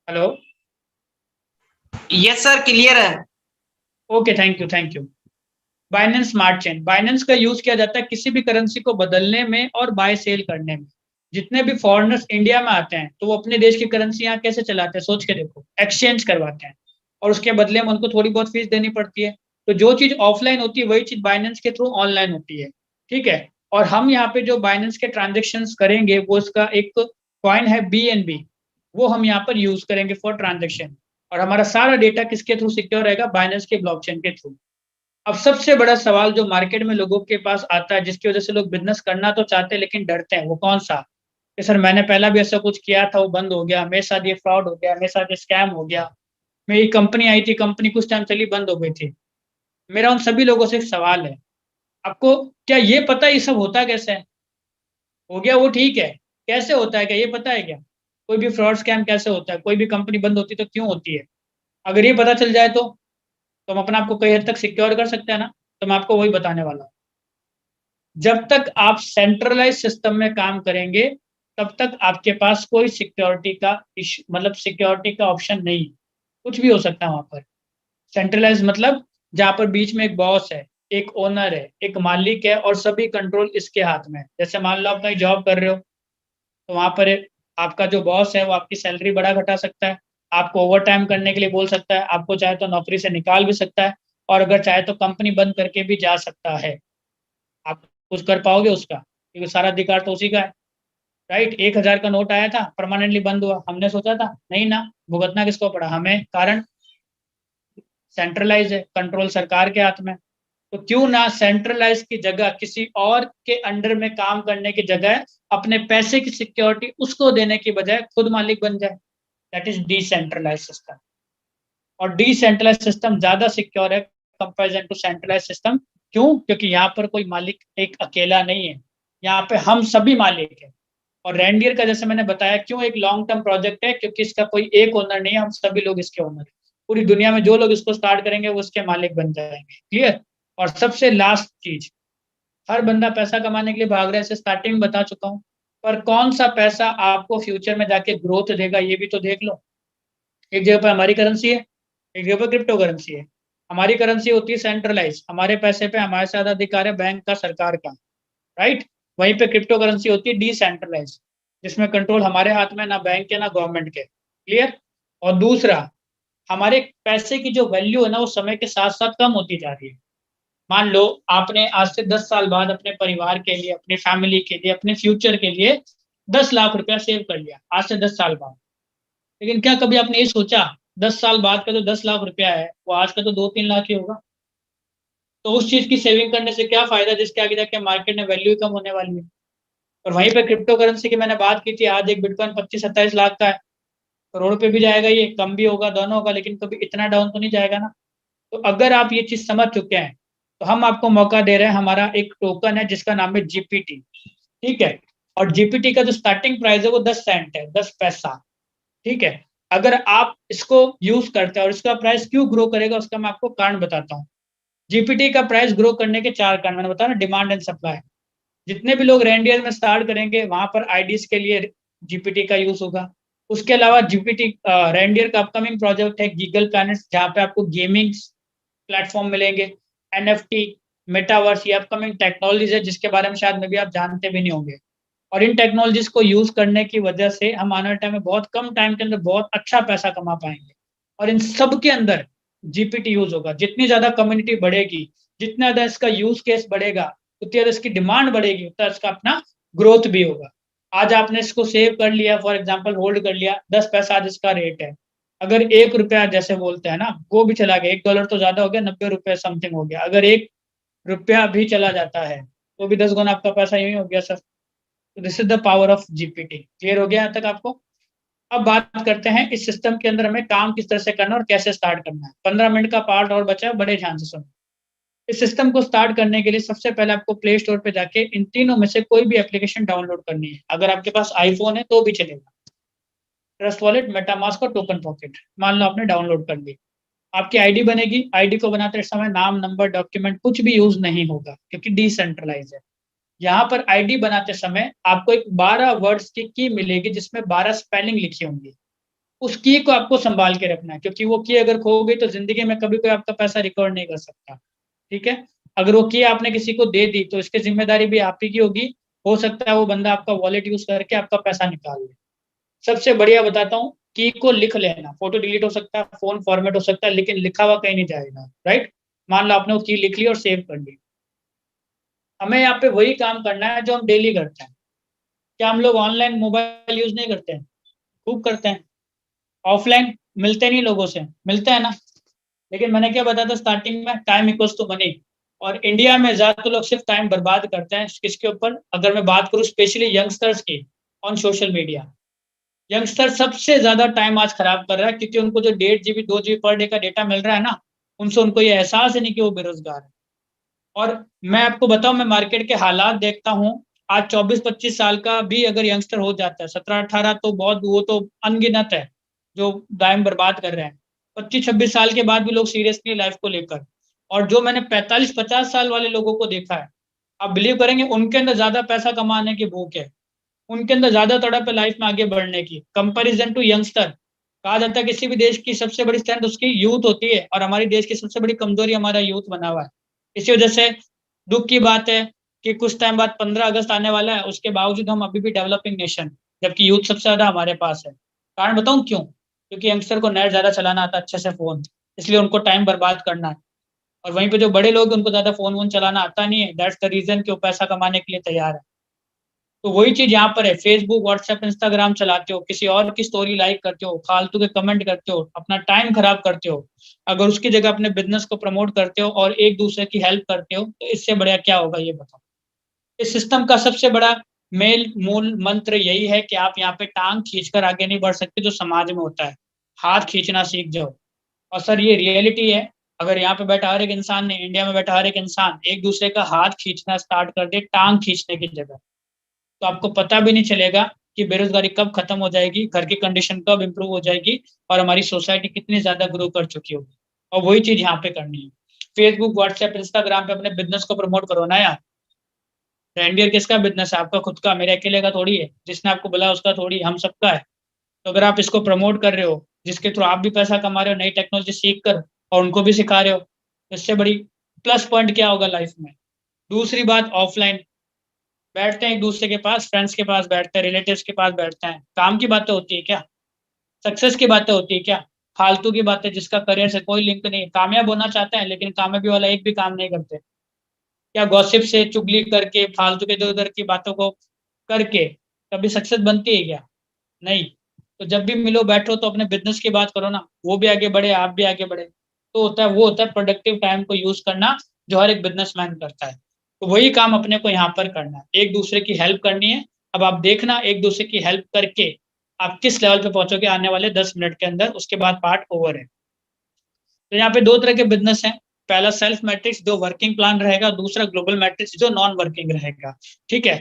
Hello? Yes sir, clear है। Okay, thank you, thank you. Binance smart chain, Binance का यूज किया जाता है किसी भी करेंसी को बदलने में और बाय सेल करने में। जितने भी फॉरेनर्स इंडिया में आते हैं तो वो अपने देश की करेंसी यहाँ कैसे चलाते हैं, सोच के देखो, एक्सचेंज करवाते हैं, और उसके बदले में उनको थोड़ी बहुत फीस देनी पड़ती है। तो जो चीज ऑफलाइन होती है वही चीज बाइनेंस के थ्रू ऑनलाइन होती है, ठीक है। और हम यहाँ पे जो बाइनेंस के ट्रांजेक्शन करेंगे वो इसका एक कॉइन है BNB, वो हम यहाँ पर यूज करेंगे फॉर ट्रांजेक्शन, और हमारा सारा डेटा किसके थ्रू सिक्योर रहेगा, बाइनेंस के ब्लॉकचेन के थ्रू। अब सबसे बड़ा सवाल जो मार्केट में लोगों के पास आता है, जिसकी वजह से लोग बिजनेस करना तो चाहते हैं लेकिन डरते हैं, वो कौन सा? कि सर मैंने पहला भी ऐसा कुछ किया था, वो बंद हो गया, मेरे साथ ये फ्रॉड हो गया, मेरे साथ ये स्कैम हो गया, मेरी कंपनी आई थी, कंपनी कुछ टाइम चली, बंद हो गई थी। मेरा उन सभी लोगों से एक सवाल है, आपको क्या ये पता है ये सब होता कैसे है? हो गया वो ठीक है, कैसे होता है क्या ये पता है क्या? कोई भी फ्रॉड स्कैम कैसे होता है, कोई भी कंपनी बंद होती है तो क्यों होती है? अगर ये पता चल जाए तो हम अपने आप को कई हद तक सिक्योर कर सकते हैं ना। तो मैं आपको वही बताने वाला हूँ। जब तक आप सेंट्रलाइज सिस्टम में काम करेंगे तब तक आपके पास कोई सिक्योरिटी का इशू, मतलब सिक्योरिटी का ऑप्शन नहीं, कुछ भी हो सकता है वहां पर। सेंट्रलाइज मतलब जहां पर बीच में एक बॉस है, एक ओनर है, एक मालिक है, और सभी कंट्रोल इसके हाथ में है। जैसे मान लो आप कहीं जॉब कर रहे हो तो वहां पर आपका जो बॉस है वो आपकी सैलरी बढ़ा घटा सकता है, आपको ओवर टाइम करने के लिए बोल सकता है, आपको चाहे तो नौकरी से निकाल भी सकता है, और अगर चाहे तो कंपनी बंद करके भी जा सकता है। आप कुछ कर पाओगे उसका, क्योंकि सारा अधिकार तो उसी का है। राइट, 1,000 का नोट आया था, परमानेंटली बंद हुआ, हमने सोचा था? नहीं ना, भुगतना किसको पड़ा? हमें। कारण सेंट्रलाइज है, कंट्रोल सरकार के हाथ में। तो क्यों ना सेंट्रलाइज की जगह किसी और के अंडर में काम करने की जगह अपने पैसे की सिक्योरिटी उसको देने की बजाय खुद मालिक बन जाए। That is decentralize system. और डिसेंट्रलाइज सिस्टम ज्यादा सिक्योर है कंपेरिजन टू सेंट्रलाइज सिस्टम। क्यों? क्योंकि यहाँ पर कोई मालिक एक अकेला नहीं है, यहाँ पे हम सभी मालिक हैं। और रेंडियर का जैसे मैंने बताया क्यों एक लॉन्ग टर्म प्रोजेक्ट है, क्योंकि इसका कोई एक ओनर नहीं है, हम सभी लोग इसके ओनर हैं। पूरी दुनिया में जो लोग इसको स्टार्ट करेंगे वो इसके मालिक बन जाएंगे। क्लियर? और सबसे लास्ट चीज, हर बंदा पैसा कमाने के लिए भाग रहा है, इसे स्टार्टिंग में बता चुका हूँ, पर कौन सा पैसा आपको फ्यूचर में जाके ग्रोथ देगा ये भी तो देख लो। एक जगह पर हमारी करेंसी है, एक जगह पर क्रिप्टो करेंसी है। हमारी करेंसी होती है सेंट्रलाइज, हमारे पैसे पे हमारे से ज्यादा अधिकार है बैंक का, सरकार का। राइट? वहीं पे क्रिप्टो करेंसी होती है डिसेंट्रलाइज, जिसमें कंट्रोल हमारे हाथ में, ना बैंक के ना गवर्नमेंट के। क्लियर? और दूसरा, हमारे पैसे की जो वैल्यू है ना वो समय के साथ साथ कम होती जा रही है। मान लो आपने आज से 10 साल बाद अपने परिवार के लिए, अपनी फैमिली के लिए, अपने फ्यूचर के लिए 10 लाख रुपया सेव कर लिया आज से 10 साल बाद। लेकिन क्या कभी आपने ये सोचा 10 साल बाद का जो 10 लाख रुपया है वो आज का तो 2-3 लाख ही होगा? तो उस चीज की सेविंग करने से क्या फायदा जिसके आगे जाके मार्केट में वैल्यू कम होने वाली है। और वहीं पे क्रिप्टो करेंसी की मैंने बात की थी, आज एक बिटकॉइन 25-27 लाख का है। करोड़ पे भी जाएगा, ये कम भी होगा, दोनों होगा, लेकिन कभी इतना डाउन तो नहीं जाएगा ना। तो अगर आप ये चीज समझ चुके हैं तो हम आपको मौका दे रहे हैं, हमारा एक टोकन है जिसका नाम है जीपीटी। ठीक है? और जीपीटी का जो स्टार्टिंग प्राइस है वो 10 सेंट है, 10 पैसा। ठीक है? अगर आप इसको यूज करते हैं, और इसका प्राइस क्यों ग्रो करेगा उसका मैं आपको कारण बताता हूँ। जीपीटी का प्राइस ग्रो करने के 4 कारण मैंने बताया ना, डिमांड एंड सप्लाई। जितने भी लोग रेंडियर में स्टार्ट करेंगे वहां पर आईडीज के लिए जीपीटी का यूज होगा। उसके अलावा जीपीटी रेंडियर का अपकमिंग प्रोजेक्ट है गीगल प्लैनेट, जहाँ पे आपको गेमिंग प्लेटफॉर्म मिलेंगे, एनएफटी, मेटावर्स, ये अपकमिंग टेक्नोलॉजीज है जिसके बारे में शायद में भी आप जानते भी नहीं होंगे। और इन टेक्नोलॉजीज को यूज करने की वजह से हम आने वाले टाइम में बहुत कम टाइम के अंदर बहुत अच्छा पैसा कमा पाएंगे। और इन सब के अंदर जीपीटी यूज होगा। जितनी ज्यादा कम्युनिटी बढ़ेगी, जितना ज्यादा इसका यूज केस बढ़ेगा, उतनी ज्यादा इसकी डिमांड बढ़ेगी, उतना इसका अपना ग्रोथ भी होगा। आज आपने इसको सेव कर लिया, फॉर एग्जाम्पल होल्ड कर लिया, 10 पैसा आज इसका रेट है। अगर 1 रुपया जैसे बोलते हैं ना, वो भी चला गया, $1 तो ज्यादा हो गया, 90 रुपए समथिंग हो गया, अगर 1 रुपया भी चला जाता है तो भी 10 गुना आपका पैसा यूं ही हो गया sir. This is the power of GPT. Clear हो गया यहाँ तक आपको? अब बात करते हैं इस सिस्टम के अंदर हमें काम किस तरह से करना और कैसे स्टार्ट करना है। 15 मिनट का पार्ट और बचा है, बड़े ध्यान से सुनो। इस सिस्टम को स्टार्ट करने के लिए सबसे पहले आपको प्ले स्टोर पे जाके इन तीनों में से कोई भी एप्लीकेशन डाउनलोड करनी है। अगर आपके पास आईफोन है तो भी चलेगा। ट्रस्ट वॉलेट, मेटामास्क और टोकन पॉकेट मान लो आपने डाउनलोड कर ली। आपकी आईडी बनेगी। आईडी को बनाते समय नाम, नंबर, डॉक्यूमेंट कुछ भी यूज नहीं होगा क्योंकि डिसेंट्रलाइज है। यहाँ पर आईडी बनाते समय आपको एक 12 वर्ड्स की मिलेगी जिसमें 12 स्पेलिंग लिखी होंगी। उस की को आपको संभाल के रखना है क्योंकि वो की अगर खो गई तो जिंदगी में कभी कोई आपका पैसा रिकवर नहीं कर सकता। ठीक है? अगर वो की आपने किसी को दे दी तो इसकी जिम्मेदारी भी आप ही की होगी। हो सकता है वो बंदा आपका वॉलेट यूज करके आपका पैसा निकाल ले। सबसे बढ़िया बताता हूँ, की को लिख लेना। फोटो डिलीट हो सकता है, फोन फॉर्मेट हो सकता है, लेकिन लिखा हुआ कहीं नहीं जाएगा। राइट? मान लो आपने वो की लिख ली और सेव कर ली। हमें यहाँ पे वही काम करना है जो हम डेली करते हैं। क्या हम लोग ऑनलाइन मोबाइल यूज नहीं करते हैं? खूब करते हैं। ऑफलाइन मिलते नहीं लोगों से, मिलते हैं ना? लेकिन मैंने क्या बताया था स्टार्टिंग में, टाइम इक्वल्स टू मनी। और इंडिया में ज्यादातर लोग सिर्फ टाइम बर्बाद करते हैं किसके ऊपर? अगर मैं बात करूं स्पेशली यंगस्टर्स की, ऑन सोशल मीडिया। यंगस्टर सबसे ज्यादा टाइम आज खराब कर रहा है क्योंकि उनको जो 1.5 GB 2 GB पर डे का डेटा मिल रहा है ना, उनसे उनको ये एहसास ही नहीं कि वो बेरोजगार है। और मैं आपको बताऊं, मैं मार्केट के हालात देखता हूं। आज 24-25 साल का भी अगर यंगस्टर हो जाता है, 17-18 तो बहुत, वो तो अनगिनत है जो टाइम बर्बाद कर रहे हैं। 25-26 साल के बाद भी लोग सीरियस नहीं लाइफ को लेकर। और जो मैंने 45-50 साल वाले लोगों को देखा है, आप बिलीव करेंगे उनके अंदर ज्यादा पैसा कमाने की भूख है। उनके अंदर ज्यादा तड़प है लाइफ में आगे बढ़ने की, कंपैरिजन टू यंगस्टर। कहा जाता है किसी भी देश की सबसे बड़ी स्ट्रेंथ उसकी यूथ होती है, और हमारी देश की सबसे बड़ी कमजोरी हमारा यूथ बना हुआ है। इसी वजह से दुख की बात है कि कुछ टाइम बाद 15 अगस्त आने वाला है, उसके बावजूद हम अभी भी डेवलपिंग नेशन, जबकि यूथ सबसे ज्यादा हमारे पास है। कारण बताऊं क्यों? क्योंकि यंगस्टर को नेट ज्यादा चलाना आता है, अच्छे से फोन, इसलिए उनको टाइम बर्बाद करना है। और वहीं पे जो बड़े लोग हैं, उनको ज्यादा फोन वोन चलाना आता नहीं है। दैट्स द रीजन कि वो पैसा कमाने के लिए तैयार है। तो वही चीज यहाँ पर है। फेसबुक, व्हाट्सएप, इंस्टाग्राम चलाते हो, किसी और की स्टोरी लाइक करते हो, फालतू के कमेंट करते हो, अपना टाइम खराब करते हो। अगर उसकी जगह अपने बिजनेस को प्रमोट करते हो और एक दूसरे की हेल्प करते हो तो इससे बढ़िया क्या होगा ये बताओ। इस सिस्टम का सबसे बड़ा मेल मूल मंत्र यही है कि आप यहाँ पे टांग खींचकर आगे नहीं बढ़ सकते जो समाज में होता है। हाथ खींचना सीख जाओ। और सर ये रियलिटी है। अगर यहाँ पे बैठा हर एक इंसान ने, इंडिया में बैठा हर एक इंसान एक दूसरे का हाथ खींचना स्टार्ट कर दे टांग खींचने की जगह, तो आपको पता भी नहीं चलेगा कि बेरोजगारी कब खत्म हो जाएगी, घर की कंडीशन कब इंप्रूव हो जाएगी, और हमारी सोसाइटी कितनी ज्यादा ग्रो कर चुकी होगी। और वही चीज यहाँ पे करनी है। फेसबुक, व्हाट्सएप, इंस्टाग्राम पे अपने बिजनेस को प्रमोट करो ना यार। रेंडियर किसका बिजनेस है? आपका खुद का, मेरे अकेले का थोड़ी है। जिसने आपको बुलाया उसका थोड़ी, हम सबका है। तो अगर आप इसको प्रमोट कर रहे हो, जिसके थ्रू आप भी पैसा कमा रहे हो नई टेक्नोलॉजी सीख कर, और उनको भी सिखा रहे हो, तो इससे बड़ी प्लस पॉइंट क्या होगा लाइफ में? दूसरी बात, ऑफलाइन बैठते हैं एक दूसरे के पास, फ्रेंड्स के पास बैठते हैं, रिलेटिव्स के पास बैठते हैं, काम की बातें होती है क्या? सक्सेस की बातें होती है क्या? फालतू की बातें जिसका करियर से कोई लिंक नहीं। कामयाब होना चाहते हैं लेकिन कामयाबी वाला एक भी काम नहीं करते। क्या गॉसिप से, चुगली करके, फालतू के इधर उधर की बातों को करके कभी सक्सेस बनती है क्या? नहीं। तो जब भी मिलो बैठो तो अपने बिजनेस की बात करो ना, वो भी आगे बढ़े, आप भी आगे बढ़े। तो होता है, वो होता है प्रोडक्टिव टाइम को यूज करना, जो हर एक बिजनेसमैन करता है। तो वही काम अपने को यहाँ पर करना है, एक दूसरे की हेल्प करनी है। अब आप देखना एक दूसरे की हेल्प करके आप किस लेवल पे पहुंचोगे आने वाले 10 मिनट के अंदर, उसके बाद पार्ट ओवर है। तो यहाँ पे दो तरह के बिजनेस हैं। पहला सेल्फ मैट्रिक्स जो वर्किंग प्लान रहेगा, दूसरा ग्लोबल मैट्रिक्स जो नॉन वर्किंग रहेगा। ठीक है?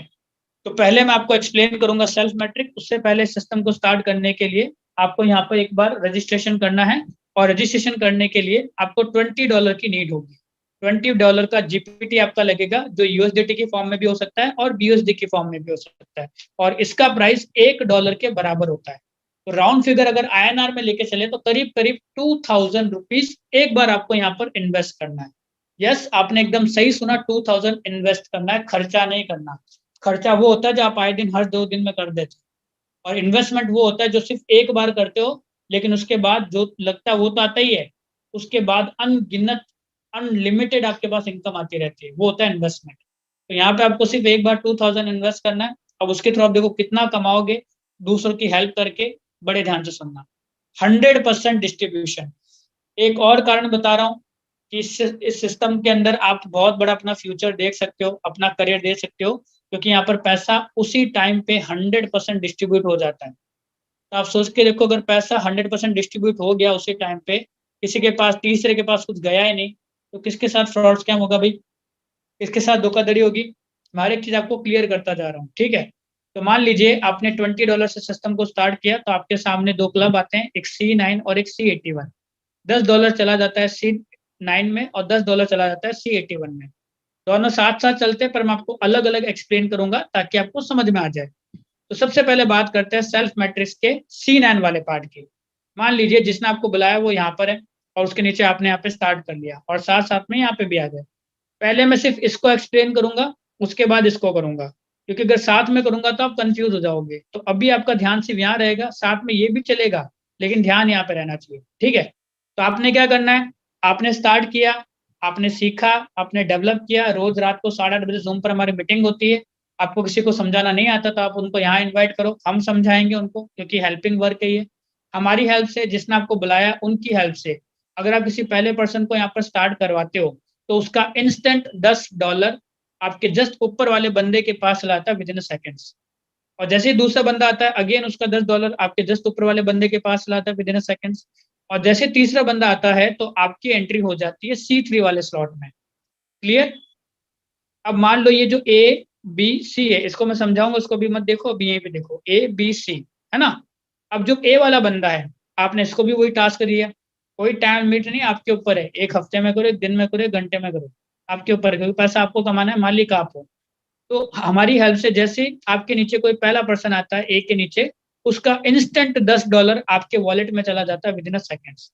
तो पहले मैं आपको एक्सप्लेन करूंगा सेल्फ मैट्रिक। उससे पहले सिस्टम को स्टार्ट करने के लिए आपको यहाँ पर एक बार रजिस्ट्रेशन करना है। और रजिस्ट्रेशन करने के लिए आपको $20 की नीड होगी। $20 का जीपीटी आपका लगेगा, जो यूएसडीटी की फॉर्म में भी हो सकता है और बीयूएसडी की फॉर्म में भी हो सकता है। और इसका प्राइस $1 के बराबर होता है। तो राउंड फिगर अगर आईएनआर में लेके चले तो करीब करीब 2000 रुपीज एक बार आपको यहाँ पर इन्वेस्ट करना है। यस, आपने एकदम सही सुना, 2000 इन्वेस्ट करना है, खर्चा नहीं करना। खर्चा वो होता है जो आप आए दिन हर 2 दिन में कर देते हो, और इन्वेस्टमेंट वो होता है जो सिर्फ एक बार करते हो, लेकिन उसके बाद जो लगता है वो तो आता ही है, उसके बाद अनगिनत अनलिमिटेड आपके पास इनकम आती रहती है, वो होता है इन्वेस्टमेंट। तो यहाँ पे आपको सिर्फ एक बार 2000 इन्वेस्ट करना है। अब उसके थ्रू आप देखो कितना कमाओगे दूसरों की हेल्प करके। बड़े ध्यान से सुनना, 100% डिस्ट्रीब्यूशन। एक और कारण बता रहा हूँ कि इस सिस्टम के अंदर आप बहुत बड़ा अपना फ्यूचर देख सकते हो, अपना करियर देख सकते हो, क्योंकि यहाँ पर पैसा उसी टाइम पे 100% डिस्ट्रीब्यूट हो जाता है। तो आप सोच के देखो, अगर पैसा 100% डिस्ट्रीब्यूट हो गया उसी टाइम पे, किसी के पास, तीसरे के पास कुछ गया ही नहीं, तो किसके साथ फ्रॉड स्कैम होगा भाई, किसके साथ धोखाधड़ी होगी। मैं हर एक चीज आपको क्लियर करता जा रहा हूँ, ठीक है। तो मान लीजिए आपने $20 से सिस्टम को स्टार्ट किया, तो आपके सामने दो क्लब आते हैं, एक C9 और एक C81। $10 चला जाता है C9 में और $10 चला जाता है C81 में। दोनों साथ साथ चलते हैं, पर मैं आपको अलग अलग एक्सप्लेन करूंगा ताकि आपको समझ में आ जाए। तो सबसे पहले बात करते हैं सेल्फ मैट्रिक्स के C9 वाले पार्ट की। मान लीजिए जिसने आपको बुलाया वो यहाँ पर है, और उसके नीचे आपने यहाँ पे स्टार्ट कर लिया, और साथ साथ में यहाँ पे भी आ गए। पहले मैं सिर्फ इसको एक्सप्लेन करूंगा, उसके बाद इसको करूंगा, क्योंकि अगर साथ में करूंगा तो आप कंफ्यूज हो जाओगे। तो अभी आपका ध्यान सिर्फ यहाँ रहेगा, साथ में ये भी चलेगा, लेकिन ध्यान यहाँ पे रहना चाहिए, ठीक है। तो आपने क्या करना है, आपने स्टार्ट किया, आपने सीखा, आपने डेवलप किया। रोज रात को 8:30 बजे जूम पर हमारी मीटिंग होती है। आपको किसी को समझाना नहीं आता तो आप उनको यहाँ इन्वाइट करो, हम समझाएंगे उनको, क्योंकि हेल्पिंग वर्क है ये। हमारी हेल्प से, जिसने आपको बुलाया उनकी हेल्प से, अगर आप किसी पहले पर्सन को यहाँ पर स्टार्ट करवाते हो, तो उसका इंस्टेंट $10 आपके जस्ट ऊपर वाले बंदे के पास चला आता है विद इन सेकेंड्स। और जैसे ही दूसरा बंदा आता है, अगेन उसका $10 आपके जस्ट ऊपर वाले बंदे के पास चला आता है विद इन सेकेंड्स। और जैसे तीसरा बंदा आता है तो आपकी एंट्री हो जाती है C3 वाले स्लॉट में। क्लियर। अब मान लो ये जो A B C है, इसको मैं समझाऊंगा, उसको भी मत देखो, अभी यहीं पे देखो A B C, है ना। अब जो A वाला बंदा है, आपने इसको भी वही टास्क दिया। कोई टाइम लिमिट नहीं, आपके ऊपर है, एक हफ्ते में करो, एक दिन में करो, एक घंटे में करो, आपके ऊपर है, क्योंकि पैसा आपको कमाना है, मालिक आप हो। तो हमारी हेल्प से जैसे ही आपके नीचे कोई पहला पर्सन आता है A के नीचे, उसका इंस्टेंट $10 आपके वॉलेट में चला जाता है विद इन अ सेकेंड्स।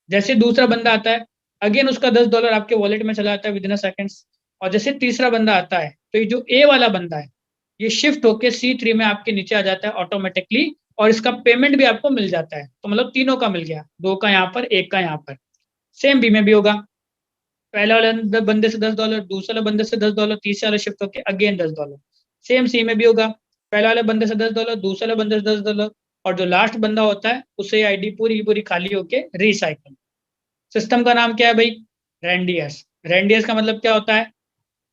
जैसे दूसरा बंदा आता है, अगेन उसका $10 आपके वॉलेट में चला जाता है विद इन अ सेकेंड्स। और जैसे तीसरा बंदा आता है, तो ये जो ए वाला बंदा है, ये शिफ्ट होके C3 में आपके नीचे आ जाता है ऑटोमेटिकली, और इसका पेमेंट भी आपको मिल जाता है। तो मतलब तीनों का मिल गया, दो का यहाँ पर, एक का यहाँ पर। सेम बी में भी होगा, पहले वाले बंदे से $10, दूसरे वाले बंदे से $10, तीसरे वाले शिफ्ट होके अगेन $10। सेम सी में भी होगा, पहले वाले बंदे से $10, दूसरे वाले बंदे से $10, और जो लास्ट बंदा होता है उसे आईडी पूरी की पूरी खाली होके रिसाइकल। सिस्टम का नाम क्या है भाई, रेंडियस। रेंडियस का मतलब क्या होता है,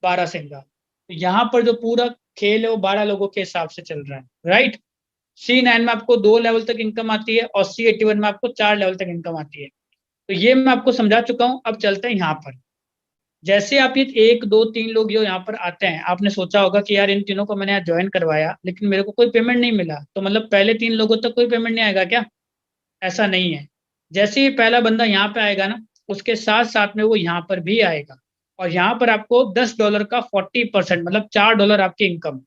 12 सिंगा। तो यहाँ पर जो पूरा खेल है वो 12 लोगों के हिसाब से चल रहा है, राइट। C9 में आपको 2 लेवल तक इनकम आती है, और C81 में आपको 4 लेवल तक इनकम आती है। तो ये मैं आपको समझा चुका हूँ। अब चलते हैं यहाँ पर। जैसे आप ये एक दो तीन लोग जो यहाँ पर आते हैं, आपने सोचा होगा कि यार इन तीनों को मैंने यहाँ ज्वाइन करवाया, लेकिन मेरे को कोई पेमेंट नहीं मिला, तो मतलब पहले 3 लोगों तक कोई पेमेंट नहीं आएगा क्या। ऐसा नहीं है। जैसे ही पहला बंदा यहाँ पे आएगा ना, उसके साथ साथ में वो यहाँ पर भी आएगा, और यहाँ पर आपको $10 का 40%, मतलब $4 आपकी इनकम।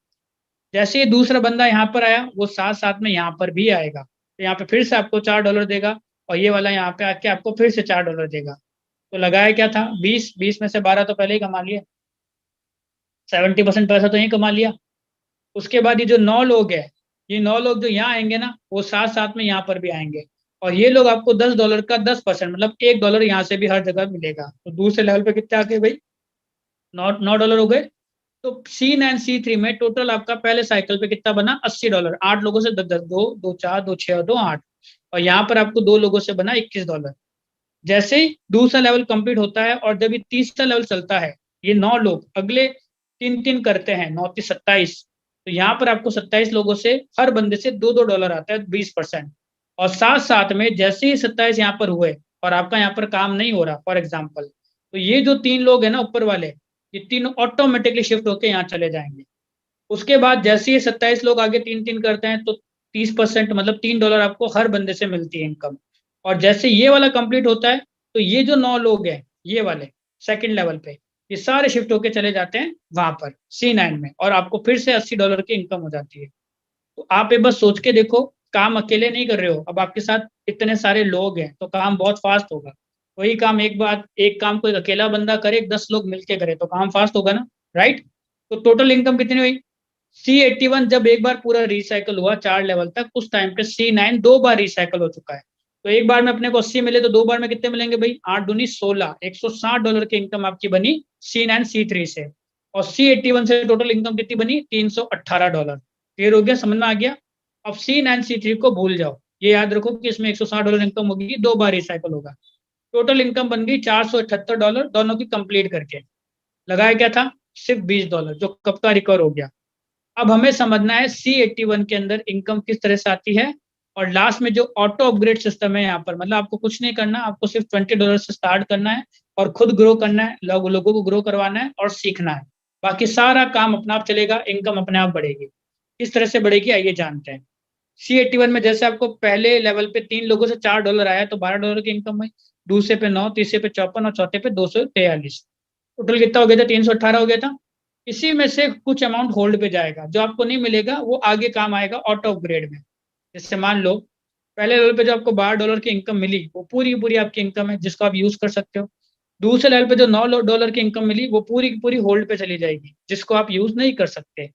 जैसे ही दूसरा बंदा यहाँ पर आया, वो साथ साथ में यहाँ पर भी आएगा, तो यहाँ पे फिर से आपको $4 देगा, और ये वाला यहाँ पे आके आपको फिर से $4 देगा। तो लगाया क्या था, 20, 20 में से 12 तो पहले ही कमा लिया, 70% पैसा तो यही कमा लिया। उसके बाद ये जो 9 लोग हैं, ये 9 लोग जो यहाँ आएंगे ना, वो साथ साथ में यहाँ पर भी आएंगे, और ये लोग आपको $10 का 10%, मतलब $1 यहाँ से भी हर जगह मिलेगा। तो दूसरे लेवल पे कितने आ गए भाई, 9 $9 हो गए। तो C9 C3 में टोटल आपका पहले साइकिल पे कितना बना, $80। 8 लोगों से 10 10, दो दो चार, दो छह, दो आठ, और यहाँ पर आपको 2 लोगों से बना $21। जैसे ही दूसरा लेवल कंप्लीट होता है, और जब ये तीसरा लेवल चलता है, ये 9 लोग अगले तीन तीन करते हैं, 9 3 27। तो यहाँ पर आपको 27 लोगों से हर बंदे से $2 आता है, 20%। और साथ साथ में जैसे ही 27 यहाँ पर हुए, और आपका यहाँ पर काम नहीं हो रहा फॉर एग्जाम्पल, तो ये जो 3 लोग हैं ना ऊपर वाले, ये तीनों ऑटोमेटिकली शिफ्ट होकर यहाँ चले जाएंगे। उसके बाद जैसे ही 27 लोग आगे तीन तीन करते हैं, तो 30%, मतलब $3 आपको हर बंदे से मिलती है इनकम। और जैसे ये वाला कंप्लीट होता है, तो ये जो 9 लोग हैं, ये वाले सेकंड लेवल पे, ये सारे शिफ्ट होके चले जाते हैं वहां पर C9 में, और आपको फिर से $80 की इनकम हो जाती है। तो आप ये बस सोच के देखो, काम अकेले नहीं कर रहे हो, अब आपके साथ इतने सारे लोग हैं, तो काम बहुत फास्ट होगा। वही काम एक बार, एक काम कोई अकेला बंदा करे, 10 लोग मिलके करे, तो काम फास्ट होगा ना, राइट। तो टोटल इनकम कितनी हुई, C81 जब एक बार पूरा रिसाइकल हुआ 4 लेवल तक, उस टाइम पे C9 2 बार रिसाइकल हो चुका है। तो एक बार में अपने को 80 मिले, तो 2 बार में कितने मिलेंगे भाई? 8 दूनी 16, $160 की इनकम आपकी बनी C9 C3 से। और C81 से टोटल इनकम कितनी बनी? $318। क्लियर हो गया? समझ में आ गया? अब C9 C3 को भूल जाओ, ये याद रखो कि इसमें $160 इनकम होगी, 2 बार रिसाइकल होगा। टोटल इनकम बन गई $478, दोनों की कंप्लीट करके। लगाया क्या था? सिर्फ $20, जो कब का रिकवर हो गया। अब हमें समझना है C81 के अंदर इनकम किस तरह से आती है। और लास्ट में जो ऑटो अपग्रेड सिस्टम है यहाँ पर, मतलब आपको कुछ नहीं करना, आपको सिर्फ $20 से स्टार्ट करना है और खुद ग्रो करना है, लोगों को ग्रो करवाना है और सीखना है। बाकी सारा काम अपना आप चलेगा, इनकम अपने आप बढ़ेगी। किस तरह से बढ़ेगी आइए जानते हैं। C81 में जैसे आपको पहले लेवल पे 3 लोगों से $4 आया तो $12 की इनकम हुई, दूसरे पे 9, तीसरे पे 54 और चौथे पे 243। टोटल कितना हो गया था? 318 हो गया था। इसी में से कुछ अमाउंट होल्ड पे जाएगा, जो आपको नहीं मिलेगा वो आगे काम आएगा ऑटो अपग्रेड में। जैसे मान लो पहले लेवल पे जो आपको $12 की इनकम मिली, वो पूरी की पूरी आपकी इनकम है जिसको आप यूज कर सकते हो। दूसरे लेवल पे जो $9 की इनकम मिली, वो पूरी की पूरी होल्ड पे चली जाएगी, जिसको आप यूज नहीं कर सकते।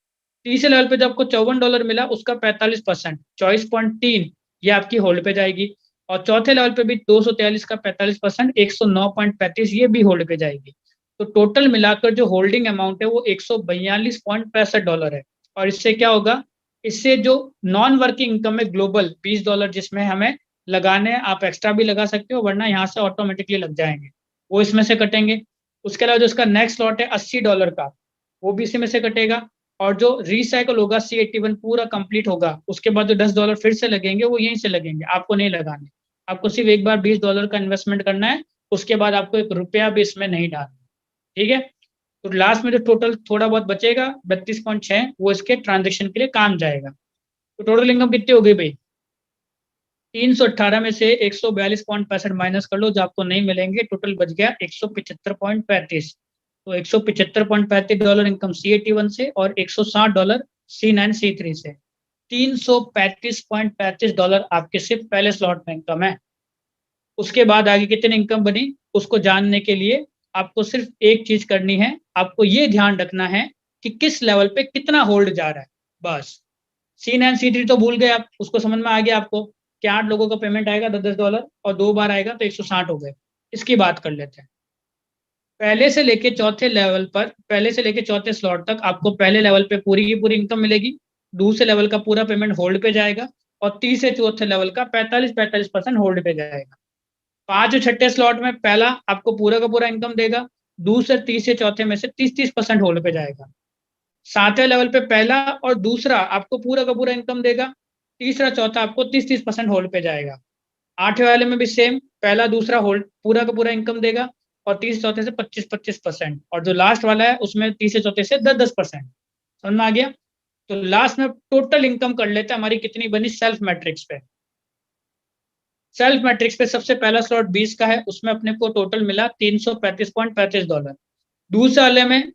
तीसरे लेवल पे जो आपको $54 मिला, उसका 45%, 24.3, ये आपकी होल्ड पे जाएगी। और चौथे लेवल पे भी 243 का 45%, 109.35, ये भी होल्ड पे जाएगी। तो टोटल मिलाकर जो होल्डिंग अमाउंट है वो $142.65 है। और इससे क्या होगा? इससे जो नॉन वर्किंग इनकम है ग्लोबल $20, जिसमें हमें लगाने हैं, आप एक्स्ट्रा भी लगा सकते हो वरना यहाँ से ऑटोमेटिकली लग जाएंगे, वो इसमें से कटेंगे। उसके अलावा जो इसका नेक्स्ट लॉट है $80 का, वो भी इसी में से कटेगा। और जो रिसाइकल होगा C81 पूरा कंप्लीट होगा, उसके बाद जो $10 फिर से लगेंगे वो यहीं से लगेंगे, आपको नहीं लगाने। आपको सिर्फ एक बार $20 का इन्वेस्टमेंट करना है, उसके बाद आपको एक रुपया भी इसमें नहीं डालना। ठीक है? तो लास्ट में जो टोटल थोड़ा बहुत बचेगा 32.6, वो इसके ट्रांजेक्शन के लिए काम जाएगा। तो टोटल इनकम कितनी हो गई भाई? 318 में से 142.65 माइनस कर लो, जो आपको नहीं मिलेंगे, टोटल बच गया 175.35। तो $175.35 इनकम C81 से और $160 C9 C3 से। $335.35 आपके सिर्फ पहले स्लॉट में इनकम है। उसके बाद आगे कितनी इनकम बनी उसको जानने के लिए आपको सिर्फ एक चीज करनी है, आपको ये ध्यान रखना है कि किस लेवल पे कितना होल्ड जा रहा है, बस। C9 C3 तो भूल गए आप, उसको समझ में आ गया आपको कि 8 लोगों का पेमेंट आएगा $10 और 2 बार आएगा तो 160 हो गए। इसकी बात कर लेते हैं। पहले से लेके चौथे स्लॉट तक आपको पहले लेवल पे पूरी की पूरी इनकम मिलेगी, दूसरे लेवल का पूरा पेमेंट होल्ड पे जाएगा और तीसरे चौथे लेवल का 45% होल्ड पे जाएगा। पांच और छठे स्लॉट में पहला आपको पूरा का पूरा इनकम देगा, दूसरे तीसरे चौथे में से 30% होल्ड पे जाएगा। सातवें लेवल पे पहला और दूसरा आपको पूरा का पूरा इनकम देगा, तीसरा चौथा आपको 30% होल्ड पे जाएगा। आठवें वाले में भी सेम, पहला दूसरा होल्ड पूरा का पूरा इनकम देगा और तीसरे चौथे से 25%, और जो लास्ट वाला है उसमें तीसरे चौथे से 10%। समझ में आ गया? तो लास्ट में टोटल इनकम कर लेते हैं हमारी कितनी बनी सेल्फ मैट्रिक्स पे। सेल्फ मैट्रिक्स पे सबसे पहला स्लॉट 20 का है, उसमें अपने को टोटल मिला $335.35। दूसरे वाले में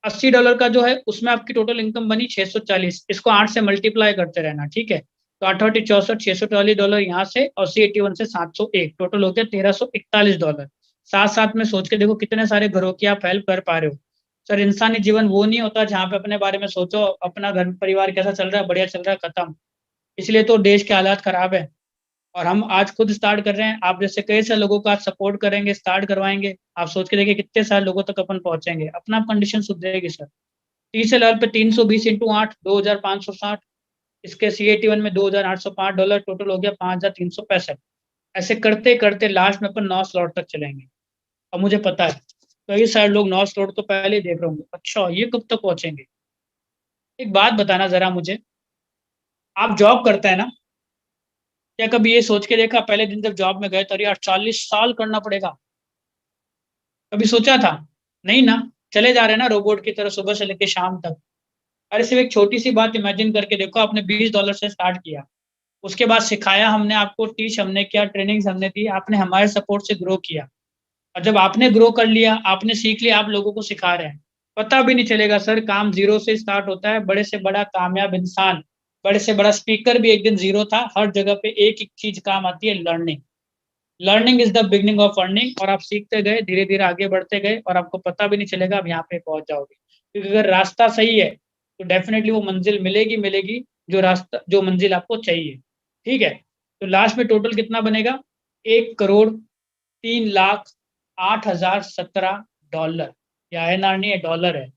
$80 का जो है, उसमें आपकी टोटल इनकम बनी 640। इसको 8 से मल्टीप्लाई करते रहना, ठीक है? तो 8 64, $640 यहाँ से और C81 से 701, टोटल हो गया $1341। साथ साथ में सोच के देखो कितने सारे घरों की आप हेल्प कर पा रहे हो। सर इंसानी जीवन वो नहीं होता जहाँ पे अपने बारे में सोचो अपना घर परिवार कैसा चल रहा है, बढ़िया चल रहा है, खत्म। इसलिए तो देश के हालात खराब है। और हम आज खुद स्टार्ट कर रहे हैं, आप जैसे कई सारे लोगों का आज सपोर्ट करेंगे, स्टार्ट करवाएंगे, आप सोच के देखिए कितने सारे लोगों तक अपन पहुंचेंगे, अपना आप कंडीशन सुधरेगी सर। तीसरे लेवल पे 320 इंटू 8, 2560। इसके C81 में $2805, टोटल हो गया 5365। ऐसे करते करते लास्ट में अपन 9 स्लॉट तक चलेंगे। अब मुझे पता है कई सारे लोग 9 स्लॉट तो पहले ही देख रहे होंगे, अच्छा ये कब तक पहुंचेंगे। एक बात बताना जरा मुझे, आप जॉब करते हैं ना, क्या कभी ये सोच के देखा पहले दिन जब जॉब में गए तो अरे यार 40 साल करना पड़ेगा? कभी सोचा था? नहीं ना। चले जा रहे हैं ना रोबोट की तरह सुबह से लेकर शाम तक। अरे सिर्फ एक छोटी सी बात इमेजिन करके देखो, आपने $20 से स्टार्ट किया, उसके बाद सिखाया हमने आपको, टीच हमने किया, ट्रेनिंग्स हमने दी, आपने हमारे सपोर्ट से ग्रो किया। और जब आपने ग्रो कर लिया, आपने सीख लिया, आप लोगों को सिखा रहे हैं, पता भी नहीं चलेगा सर, काम जीरो से स्टार्ट होता है। बड़े से बड़ा कामयाब इंसान, बड़े से बड़ा स्पीकर भी एक दिन जीरो था। हर जगह पे एक ही चीज काम आती है, learning. Learning is the beginning of earning. और आप सीखते गए, धीरे धीरे आगे बढ़ते गए और आपको पता भी नहीं चलेगा आप यहाँ पे पहुंच जाओगे, क्योंकि अगर रास्ता सही है तो डेफिनेटली वो मंजिल मिलेगी मिलेगी, जो रास्ता जो मंजिल आपको चाहिए। ठीक है, तो लास्ट में टोटल कितना बनेगा? 1,03,08,017 या INR नहीं है, डॉलर है।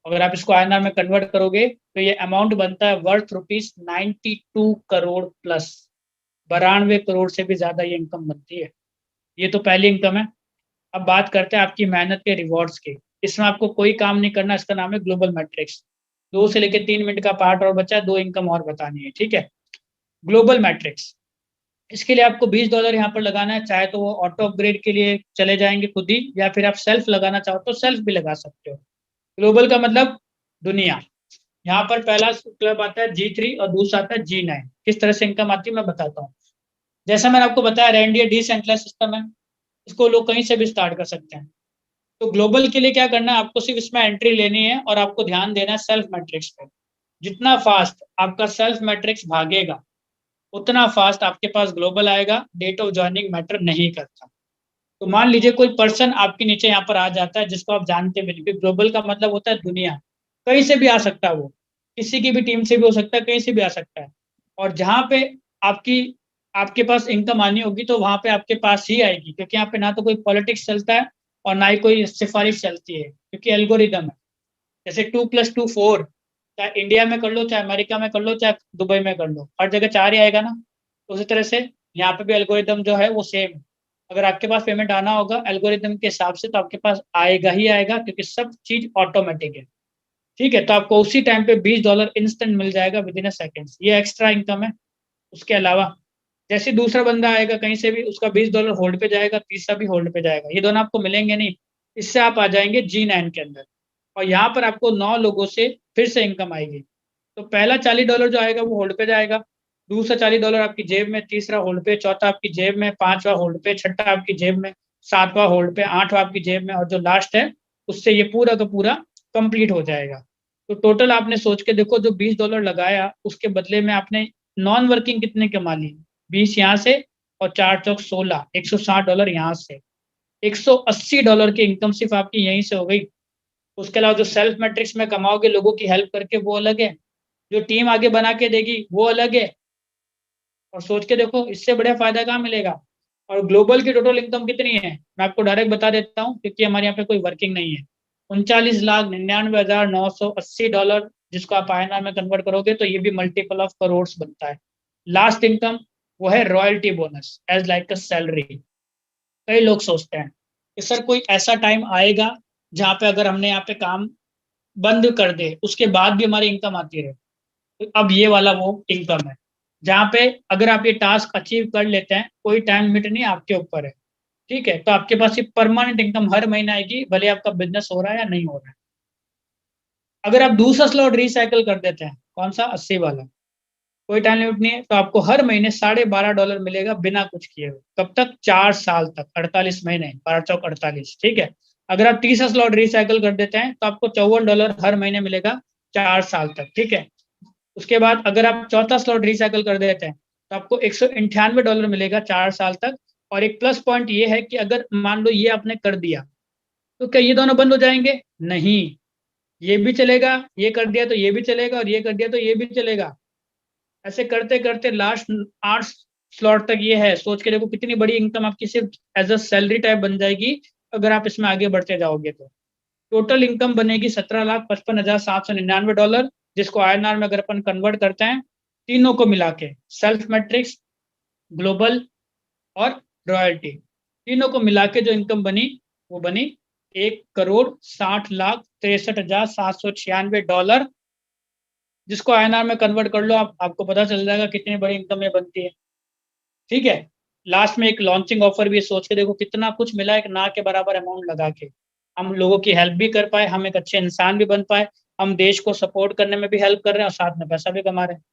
अगर आप इसको INR में कन्वर्ट करोगे तो ये अमाउंट बनता है वर्थ ₹92 करोड़ प्लस। 92 करोड़ से भी ज्यादा ये इनकम बनती है। ये तो पहली इनकम है। अब बात करते हैं आपकी मेहनत के रिवॉर्ड्स की। इसमें आपको कोई काम नहीं करना, इसका नाम है ग्लोबल मैट्रिक्स। 2 से लेकर 3 मिनट का पार्ट और बचा है, 2 इनकम और बतानी है। ठीक है, ग्लोबल मैट्रिक्स, इसके लिए आपको $20 यहाँ पर लगाना है। चाहे तो वो ऑटो अपग्रेड के लिए चले जाएंगे खुद ही, या फिर आप सेल्फ लगाना चाहो तो सेल्फ भी लगा सकते हो। ग्लोबल का मतलब दुनिया। यहाँ पर पहला क्लब आता है G3 और दूसरा आता है G9। किस तरह से इनकम आती है मैं बताता हूँ। जैसा मैंने आपको बताया, रेंडियर डिसेंट्रलाइज्ड सिस्टम है, इसको लोग कहीं से भी स्टार्ट कर सकते हैं। तो ग्लोबल के लिए क्या करना है, आपको सिर्फ इसमें एंट्री लेनी है और आपको ध्यान देना है सेल्फ मैट्रिक्स पे। जितना फास्ट आपका सेल्फ मैट्रिक्स भागेगा उतना फास्ट आपके पास ग्लोबल आएगा। डेट ऑफ ज्वाइनिंग मैटर नहीं करता। तो मान लीजिए कोई पर्सन आपके नीचे यहाँ पर आ जाता है जिसको आप जानते भी नहीं, क्योंकि ग्लोबल का मतलब होता है दुनिया। कहीं से भी आ सकता है वो, किसी की भी टीम से भी हो सकता है, कहीं से भी आ सकता है। और जहाँ पे आपकी आपके पास इनकम आनी होगी तो वहां पे आपके पास ही आएगी, क्योंकि यहाँ पे ना तो कोई पॉलिटिक्स चलता है और ना ही कोई सिफारिश चलती है, क्योंकि एल्गोरिदम है। जैसे 2+2 4, चाहे इंडिया में कर लो, चाहे अमेरिका में कर लो, चाहे दुबई में कर लो, हर जगह 4 ही आएगा ना। तो उसी तरह से यहाँ पे भी एल्गोरिदम जो है वो सेम है। अगर आपके पास पेमेंट आना होगा एल्गोरिदम के हिसाब से तो आपके पास आएगा ही आएगा, क्योंकि सब चीज ऑटोमेटिक है। ठीक है, तो आपको उसी टाइम पे $20 इंस्टेंट मिल जाएगा विद इन अ सेकेंड। ये एक्स्ट्रा इनकम है। उसके अलावा जैसे दूसरा बंदा आएगा कहीं से भी, उसका $20 होल्ड पे जाएगा, तीसरा भी होल्ड पे जाएगा, ये दोनों आपको मिलेंगे नहीं। इससे आप आ जाएंगे G9 के अंदर, और यहाँ पर आपको 9 लोगों से फिर से इनकम आएगी। तो पहला $40 जो आएगा वो होल्ड पे जाएगा, दूसरा $40 आपकी जेब में, तीसरा होल्ड पे, चौथा आपकी जेब में, पांचवा होल्ड पे, छठा आपकी जेब में, सातवां होल्ड पे, आठवां आपकी जेब में, और जो लास्ट है उससे ये पूरा का पूरा कंप्लीट हो जाएगा। तो टोटल आपने सोच के देखो, जो $20 लगाया उसके बदले में आपने नॉन वर्किंग कितने कमा ली? 20 यहाँ से और 4 चौक 16, $160 यहाँ से, $180 की इनकम सिर्फ आपकी यहीं से हो गई। उसके अलावा जो सेल्फ मैट्रिक्स में कमाओगे लोगों की हेल्प करके वो अलग है, जो टीम आगे बना के देगी वो अलग है। और सोच के देखो, इससे बढ़िया फायदा कहाँ मिलेगा। और ग्लोबल की टोटल इनकम कितनी है मैं आपको डायरेक्ट बता देता हूँ, क्योंकि हमारे यहाँ पे कोई वर्किंग नहीं है। $39,99,980, जिसको आप INR में कन्वर्ट करोगे तो ये भी मल्टीपल ऑफ करोड़ बनता है। लास्ट इनकम वो है royalty bonus as like a salary. कई लोग सोचते हैं कि सर कोई ऐसा टाइम आएगा जहाँ पे अगर हमने यहाँ पे काम बंद कर दे उसके बाद भी हमारी इनकम आती रहे। तो अब ये वाला वो इनकम है जहाँ पे अगर आप ये टास्क अचीव कर लेते हैं, कोई टाइम लिमिट नहीं, आपके ऊपर है। ठीक है, तो आपके पास ये परमानेंट इनकम हर महीने आएगी, भले आपका बिजनेस हो रहा है या नहीं हो रहा है। अगर आप दूसरा स्लॉट रिसाइकल कर देते हैं, कौन सा? 80 वाला, कोई टाइम लिमिट नहीं है, तो आपको हर महीने $12.5 मिलेगा बिना कुछ किए हुए। कब तक? 4 साल तक, 48 महीने, 12 चौक 48। ठीक है, अगर आप तीसरा स्लॉट रिसाइकल कर देते हैं तो आपको $54 हर महीने मिलेगा 4 साल तक। ठीक है, उसके बाद अगर आप चौथा स्लॉट रिसाइकल कर देते हैं तो आपको $198 मिलेगा 4 साल तक। और एक प्लस पॉइंट ये है कि अगर मान लो ये आपने कर दिया तो क्या ये दोनों बंद हो जाएंगे? नहीं, ये भी चलेगा, ये कर दिया तो ये भी चलेगा, और ये कर दिया तो ये भी चलेगा। ऐसे करते करते लास्ट 8 स्लॉट तक ये है। सोच के देखो कितनी बड़ी इनकम आपकी सिर्फ एज अ सैलरी टाइप बन जाएगी अगर आप इसमें आगे बढ़ते जाओगे तो। टोटल इनकम बनेगी $17,55,799, जिसको INR में अगर अपन कन्वर्ट करते हैं, तीनों को मिला के, सेल्फ मैट्रिक्स, ग्लोबल और रॉयल्टी, तीनों को मिला के जो इनकम बनी वो बनी $1,60,63,796, जिसको INR में कन्वर्ट कर लो आप, आपको पता चल जाएगा कितनी बड़ी इनकम ये बनती है। ठीक है, लास्ट में एक लॉन्चिंग ऑफर भी, सोच के देखो कितना कुछ मिला एक ना के बराबर अमाउंट लगा के। हम लोगों की हेल्प भी कर पाए, हम एक अच्छे इंसान भी बन पाए, हम देश को सपोर्ट करने में भी हेल्प कर रहे हैं और साथ में पैसा भी कमा रहे हैं।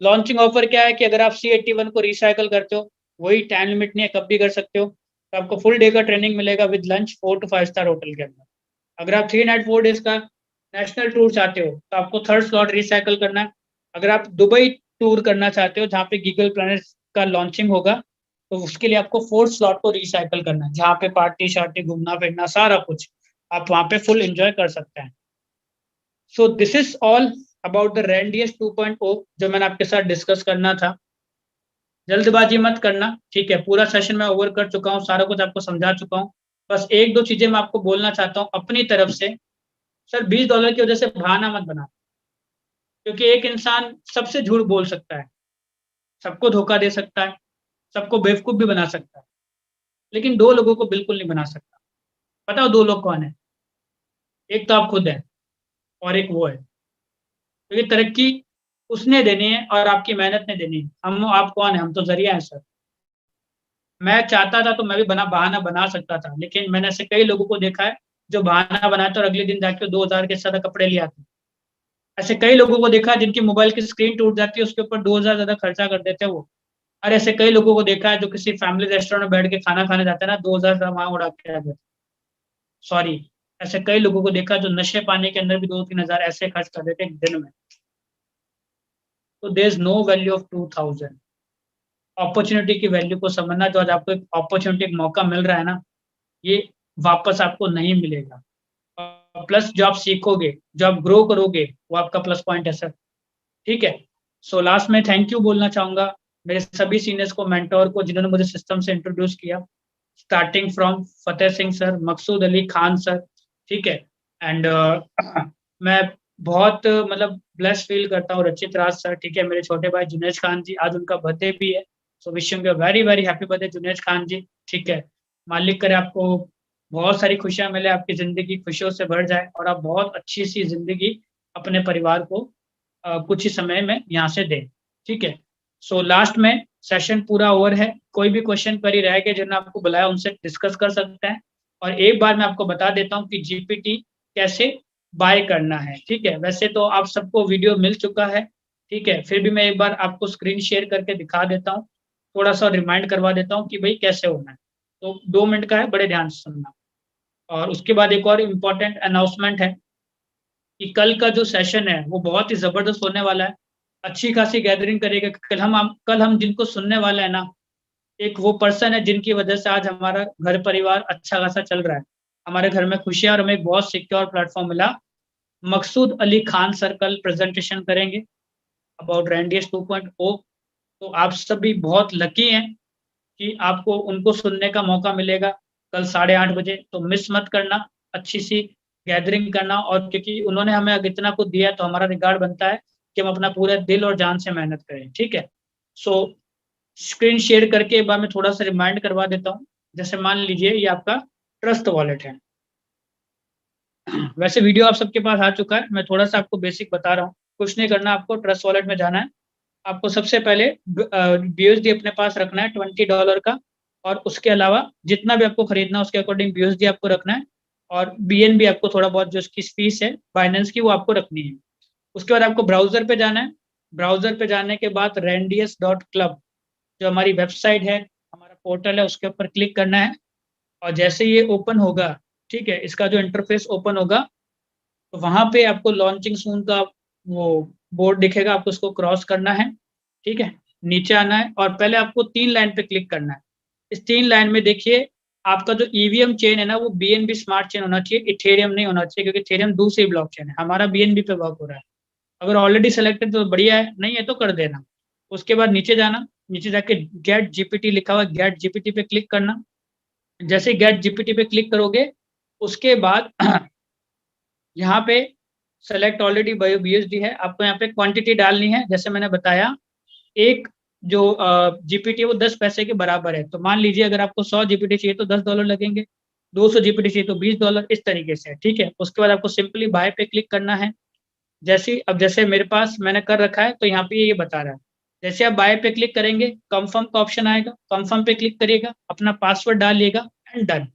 लॉन्चिंग ऑफर क्या है कि अगर आप C81 को रिसाइकल करते हो, वही टाइम लिमिट नहीं है, कब भी कर सकते हो, तो आपको फुल डे का ट्रेनिंग मिलेगा with lunch 4 to 5 star hotel के अंदर। अगर आप 3 नाइट 4 डेज का नेशनल टूर चाहते हो तो आपको थर्ड स्लॉट रिसाइकल करना है। अगर आप दुबई टूर करना चाहते हो जहाँ पे गीगल प्लैनेट का लॉन्चिंग होगा, तो उसके लिए आपको फोर्थ स्लॉट को रिसाइकल करना है, जहाँ पे पार्टी शार्टी घूमना फिरना सारा कुछ आप वहाँ पे फुल एंजॉय कर सकते हैं। So this is all about the Randius 2.0 जो मैंने आपके साथ डिस्कस करना था। जल्दबाजी मत करना, ठीक है। पूरा सेशन मैं ओवर कर चुका हूँ, सारा कुछ आपको समझा चुका हूँ। बस एक दो चीजें मैं आपको बोलना चाहता हूँ अपनी तरफ से। सर $20 की वजह से बहाना मत बना, क्योंकि एक इंसान सबसे झूठ बोल सकता है, सबको धोखा दे सकता है, सबको बेवकूफ भी बना सकता है, लेकिन दो लोगों को बिल्कुल नहीं बना सकता। बताओ दो लोग कौन है? एक तो आप खुद है और एक वो है। क्योंकि तरक्की उसने देनी है और आपकी मेहनत ने देनी है। हम आप कौन है? हम तो जरिया है सर। मैं चाहता था तो मैं भी बहाना बना सकता था, लेकिन मैंने ऐसे कई लोगों को देखा है जो बहाना बनाते और अगले दिन जाके 2,000 के ज्यादा कपड़े ले आते। ऐसे कई लोगों को देखा है जिनकी मोबाइल की स्क्रीन टूट जाती है, उसके ऊपर 2,000 ज्यादा खर्चा कर देते हैं वो। और ऐसे कई लोगों को देखा है जो किसी फैमिली रेस्टोरेंट में बैठ के खाना खाने जाते हैं ना, 2,000 वहां उड़ा के आ जाते। सॉरी, ऐसे कई लोगों को देखा जो नशे पाने के अंदर भी 2-3 हजार ऐसे खर्च कर देते एक दिन में। तो there is no value of 2,000। Opportunity की वैल्यू को समझना। जो आज आपको एक अपॉर्चुनिटी, एक मौका मिल रहा है ना, ये वापस आपको नहीं मिलेगा। प्लस जो आप सीखोगे, जो आप ग्रो करोगे, वो आपका प्लस पॉइंट है सर। ठीक है। सो लास्ट में थैंक यू बोलना चाहूंगा मेरे सभी सीनियर्स को, मेंटोर को, जिन्होंने मुझे सिस्टम से इंट्रोड्यूस किया, starting from Fateh Singh sir, Maqsood Ali Khan sir. ठीक है। एंड मैं बहुत मतलब ब्लेस फील करता हूँ रचित राज सर। ठीक है। मेरे छोटे भाई जुनेज खान जी, आज उनका बर्थडे भी है। So wishing you very very happy birthday जुनेज खान जी। ठीक है। मालिक करे आपको बहुत सारी खुशियां मिले, आपकी जिंदगी खुशियों से भर जाए और आप बहुत अच्छी सी जिंदगी अपने परिवार को कुछ ही समय में यहाँ से दें। ठीक है। सो लास्ट में सेशन पूरा ओवर है। कोई भी क्वेश्चन क्वेरी रह गए जिन्होंने आपको बुलाया उनसे डिस्कस कर सकते हैं। और एक बार मैं आपको बता देता हूँ कि जीपीटी कैसे बाय करना है। ठीक है। वैसे तो आप सबको वीडियो मिल चुका है, ठीक है, फिर भी मैं एक बार आपको स्क्रीन शेयर करके दिखा देता हूँ, थोड़ा सा रिमाइंड करवा देता हूँ कि भाई कैसे होना है। तो 2 मिनट का है, बड़े ध्यान से सुनना। और उसके बाद एक और इम्पोर्टेंट अनाउंसमेंट है कि कल का जो सेशन है वो बहुत ही जबरदस्त होने वाला है। अच्छी खासी गैदरिंग करेगा। कल हम जिनको सुनने वाले हैं ना, एक वो पर्सन है जिनकी वजह से आज हमारा घर परिवार अच्छा खासा चल रहा है। हमारे घर में खुशियां और हमें एक बहुत सिक्योर प्लेटफॉर्म मिला। मकसूद अली खान सर कल प्रेजेंटेशन करेंगे अबाउट रैंडियस 2.0। तो आप सभी बहुत लकी हैं कि आपको उनको सुनने का मौका मिलेगा कल 8:30 बजे। तो मिस मत करना, अच्छी सी गैदरिंग करना। और क्योंकि उन्होंने हमें अगर इतना कुछ दिया है तो हमारा रिगार्ड बनता है कि हम अपना पूरे दिल और जान से मेहनत करें। ठीक है। सो स्क्रीन शेयर करके एक बार मैं थोड़ा सा रिमाइंड करवा देता हूँ। जैसे मान लीजिए ये आपका ट्रस्ट वॉलेट है। वैसे वीडियो आप सबके पास आ चुका है, मैं थोड़ा सा आपको बेसिक बता रहा हूँ। कुछ नहीं करना, आपको ट्रस्ट वॉलेट में जाना है। आपको सबसे पहले बीयूएसडी अपने पास रखना है $20 का। और उसके अलावा जितना भी आपको खरीदना है उसके अकॉर्डिंग बीयूएसडी आपको रखना है। और बीएनबी आपको थोड़ा बहुत जो उसकी फीस है बाइनेंस की वो आपको रखनी है। उसके बाद आपको ब्राउजर पे जाना है। ब्राउजर पे जाने के बाद randius.club जो हमारी वेबसाइट है, हमारा पोर्टल है, उसके ऊपर क्लिक करना है। और जैसे ये ओपन होगा, ठीक है, इसका जो इंटरफेस ओपन होगा तो वहां पे आपको लॉन्चिंग सून का वो बोर्ड दिखेगा, आपको उसको क्रॉस करना है। ठीक है। नीचे आना है और पहले आपको 3 लाइन पे क्लिक करना है। इस 3 लाइन में देखिए आपका जो ईवीएम चेन है ना वो बीएनबी स्मार्ट चेन होना चाहिए, इथेरियम नहीं होना चाहिए, क्योंकि इथेरियम दूसरी ब्लॉक चेन है, हमारा बीएनबी पे वर्क हो रहा है। अगर ऑलरेडी सेलेक्टेड तो बढ़िया है, नहीं है तो कर देना। उसके बाद नीचे जाना, नीचे जाके गेट जीपीटी लिखा हुआ, गेट जीपीटी पे क्लिक करना। जैसे गेट जीपीटी पे क्लिक करोगे उसके बाद यहाँ पे सेलेक्ट ऑलरेडी बायो बीएसडी है, आपको यहाँ पे क्वांटिटी डालनी है। जैसे मैंने बताया, एक जो जीपीटी है वो 10 पैसे के बराबर है। तो मान लीजिए अगर आपको 100 जीपीटी चाहिए तो $10 लगेंगे, 200 जीपीटी चाहिए तो $20, इस तरीके से। ठीक है। उसके बाद आपको सिंपली बाय पे क्लिक करना है। अब जैसे मेरे पास मैंने कर रखा है तो यहाँ पे ये बता रहा है। जैसे आप बाय पे क्लिक करेंगे कंफर्म का ऑप्शन आएगा, कंफर्म पे क्लिक करिएगा, अपना पासवर्ड डालिएगा एंड डन।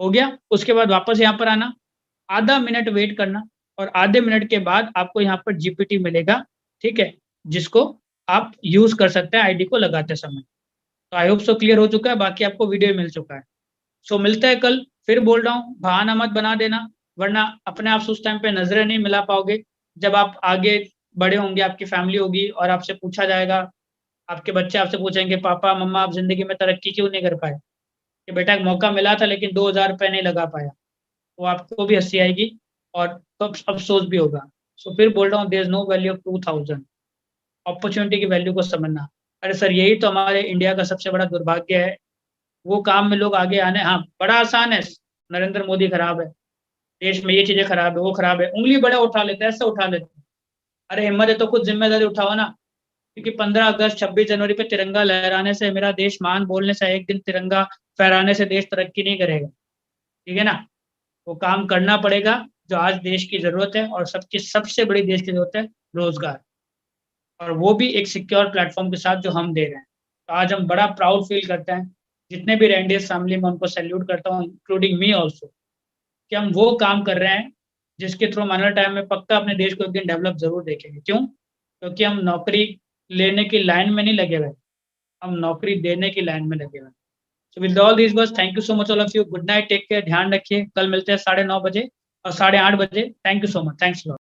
हो गया। उसके बाद वापस यहाँ पर आना, आधा मिनट वेट करना और आधे मिनट के बाद आपको यहाँ पर जीपीटी मिलेगा। ठीक है। जिसको आप यूज कर सकते हैं आईडी को लगाते समय। तो आई होप सो क्लियर हो चुका है, बाकी आपको वीडियो मिल चुका है। सो मिलता है कल। फिर बोल रहा हूँ बहाना मत बना देना, वरना अपने आप से उस टाइम पे नजरें नहीं मिला पाओगे। जब आप आगे बड़े होंगे, आपकी फैमिली होगी और आपसे पूछा जाएगा, आपके बच्चे आपसे पूछेंगे पापा मम्मा आप जिंदगी में तरक्की क्यों नहीं कर पाए, कि बेटा एक मौका मिला था लेकिन 2,000 रुपये नहीं लगा पाया, तो आपको भी हंसी आएगी। और तो अफसोस भी होगा। सो फिर बोल रहा हूँ there is no value of 2000, opportunity की वैल्यू को समझना। अरे सर यही तो हमारे इंडिया का सबसे बड़ा दुर्भाग्य है, वो काम में लोग आगे आने, हाँ बड़ा आसान है, नरेंद्र मोदी खराब है, देश में ये चीजें खराब है, वो खराब है, उंगली बड़ा उठा लेते हैं, ऐसे उठा लेते हैं। अरे हिम्मत है तो खुद जिम्मेदारी उठाओ ना, क्योंकि 15 अगस्त 26 जनवरी पे तिरंगा लहराने से, मेरा देश मान बोलने से, एक दिन तिरंगा फहराने से देश तरक्की नहीं करेगा। ठीक है ना? वो काम करना पड़ेगा जो आज देश की जरूरत है, और सबकी सबसे बड़ी देश की जरूरत है रोजगार, और वो भी एक सिक्योर प्लेटफॉर्म के साथ जो हम दे रहे हैं। तो आज हम बड़ा प्राउड फील करते हैं, जितने भी रेंडियस फैमिली में उनको सैल्यूट करता हूँ, इंक्लूडिंग मी ऑल्सो, कि हम वो काम कर रहे हैं जिसके थ्रू हम आने टाइम में पक्का अपने देश को एक दिन डेवलप जरूर देखेंगे। क्यों? क्योंकि हम नौकरी लेने की लाइन में नहीं लगे हुए, हम नौकरी देने की लाइन में लगे हुए। सो विद ऑल दिस बस, thank you so much all of you, good night, take care, ध्यान रखिए, कल मिलते हैं 9:30 बजे और 8:30 बजे। Thank you so much, thanks lot.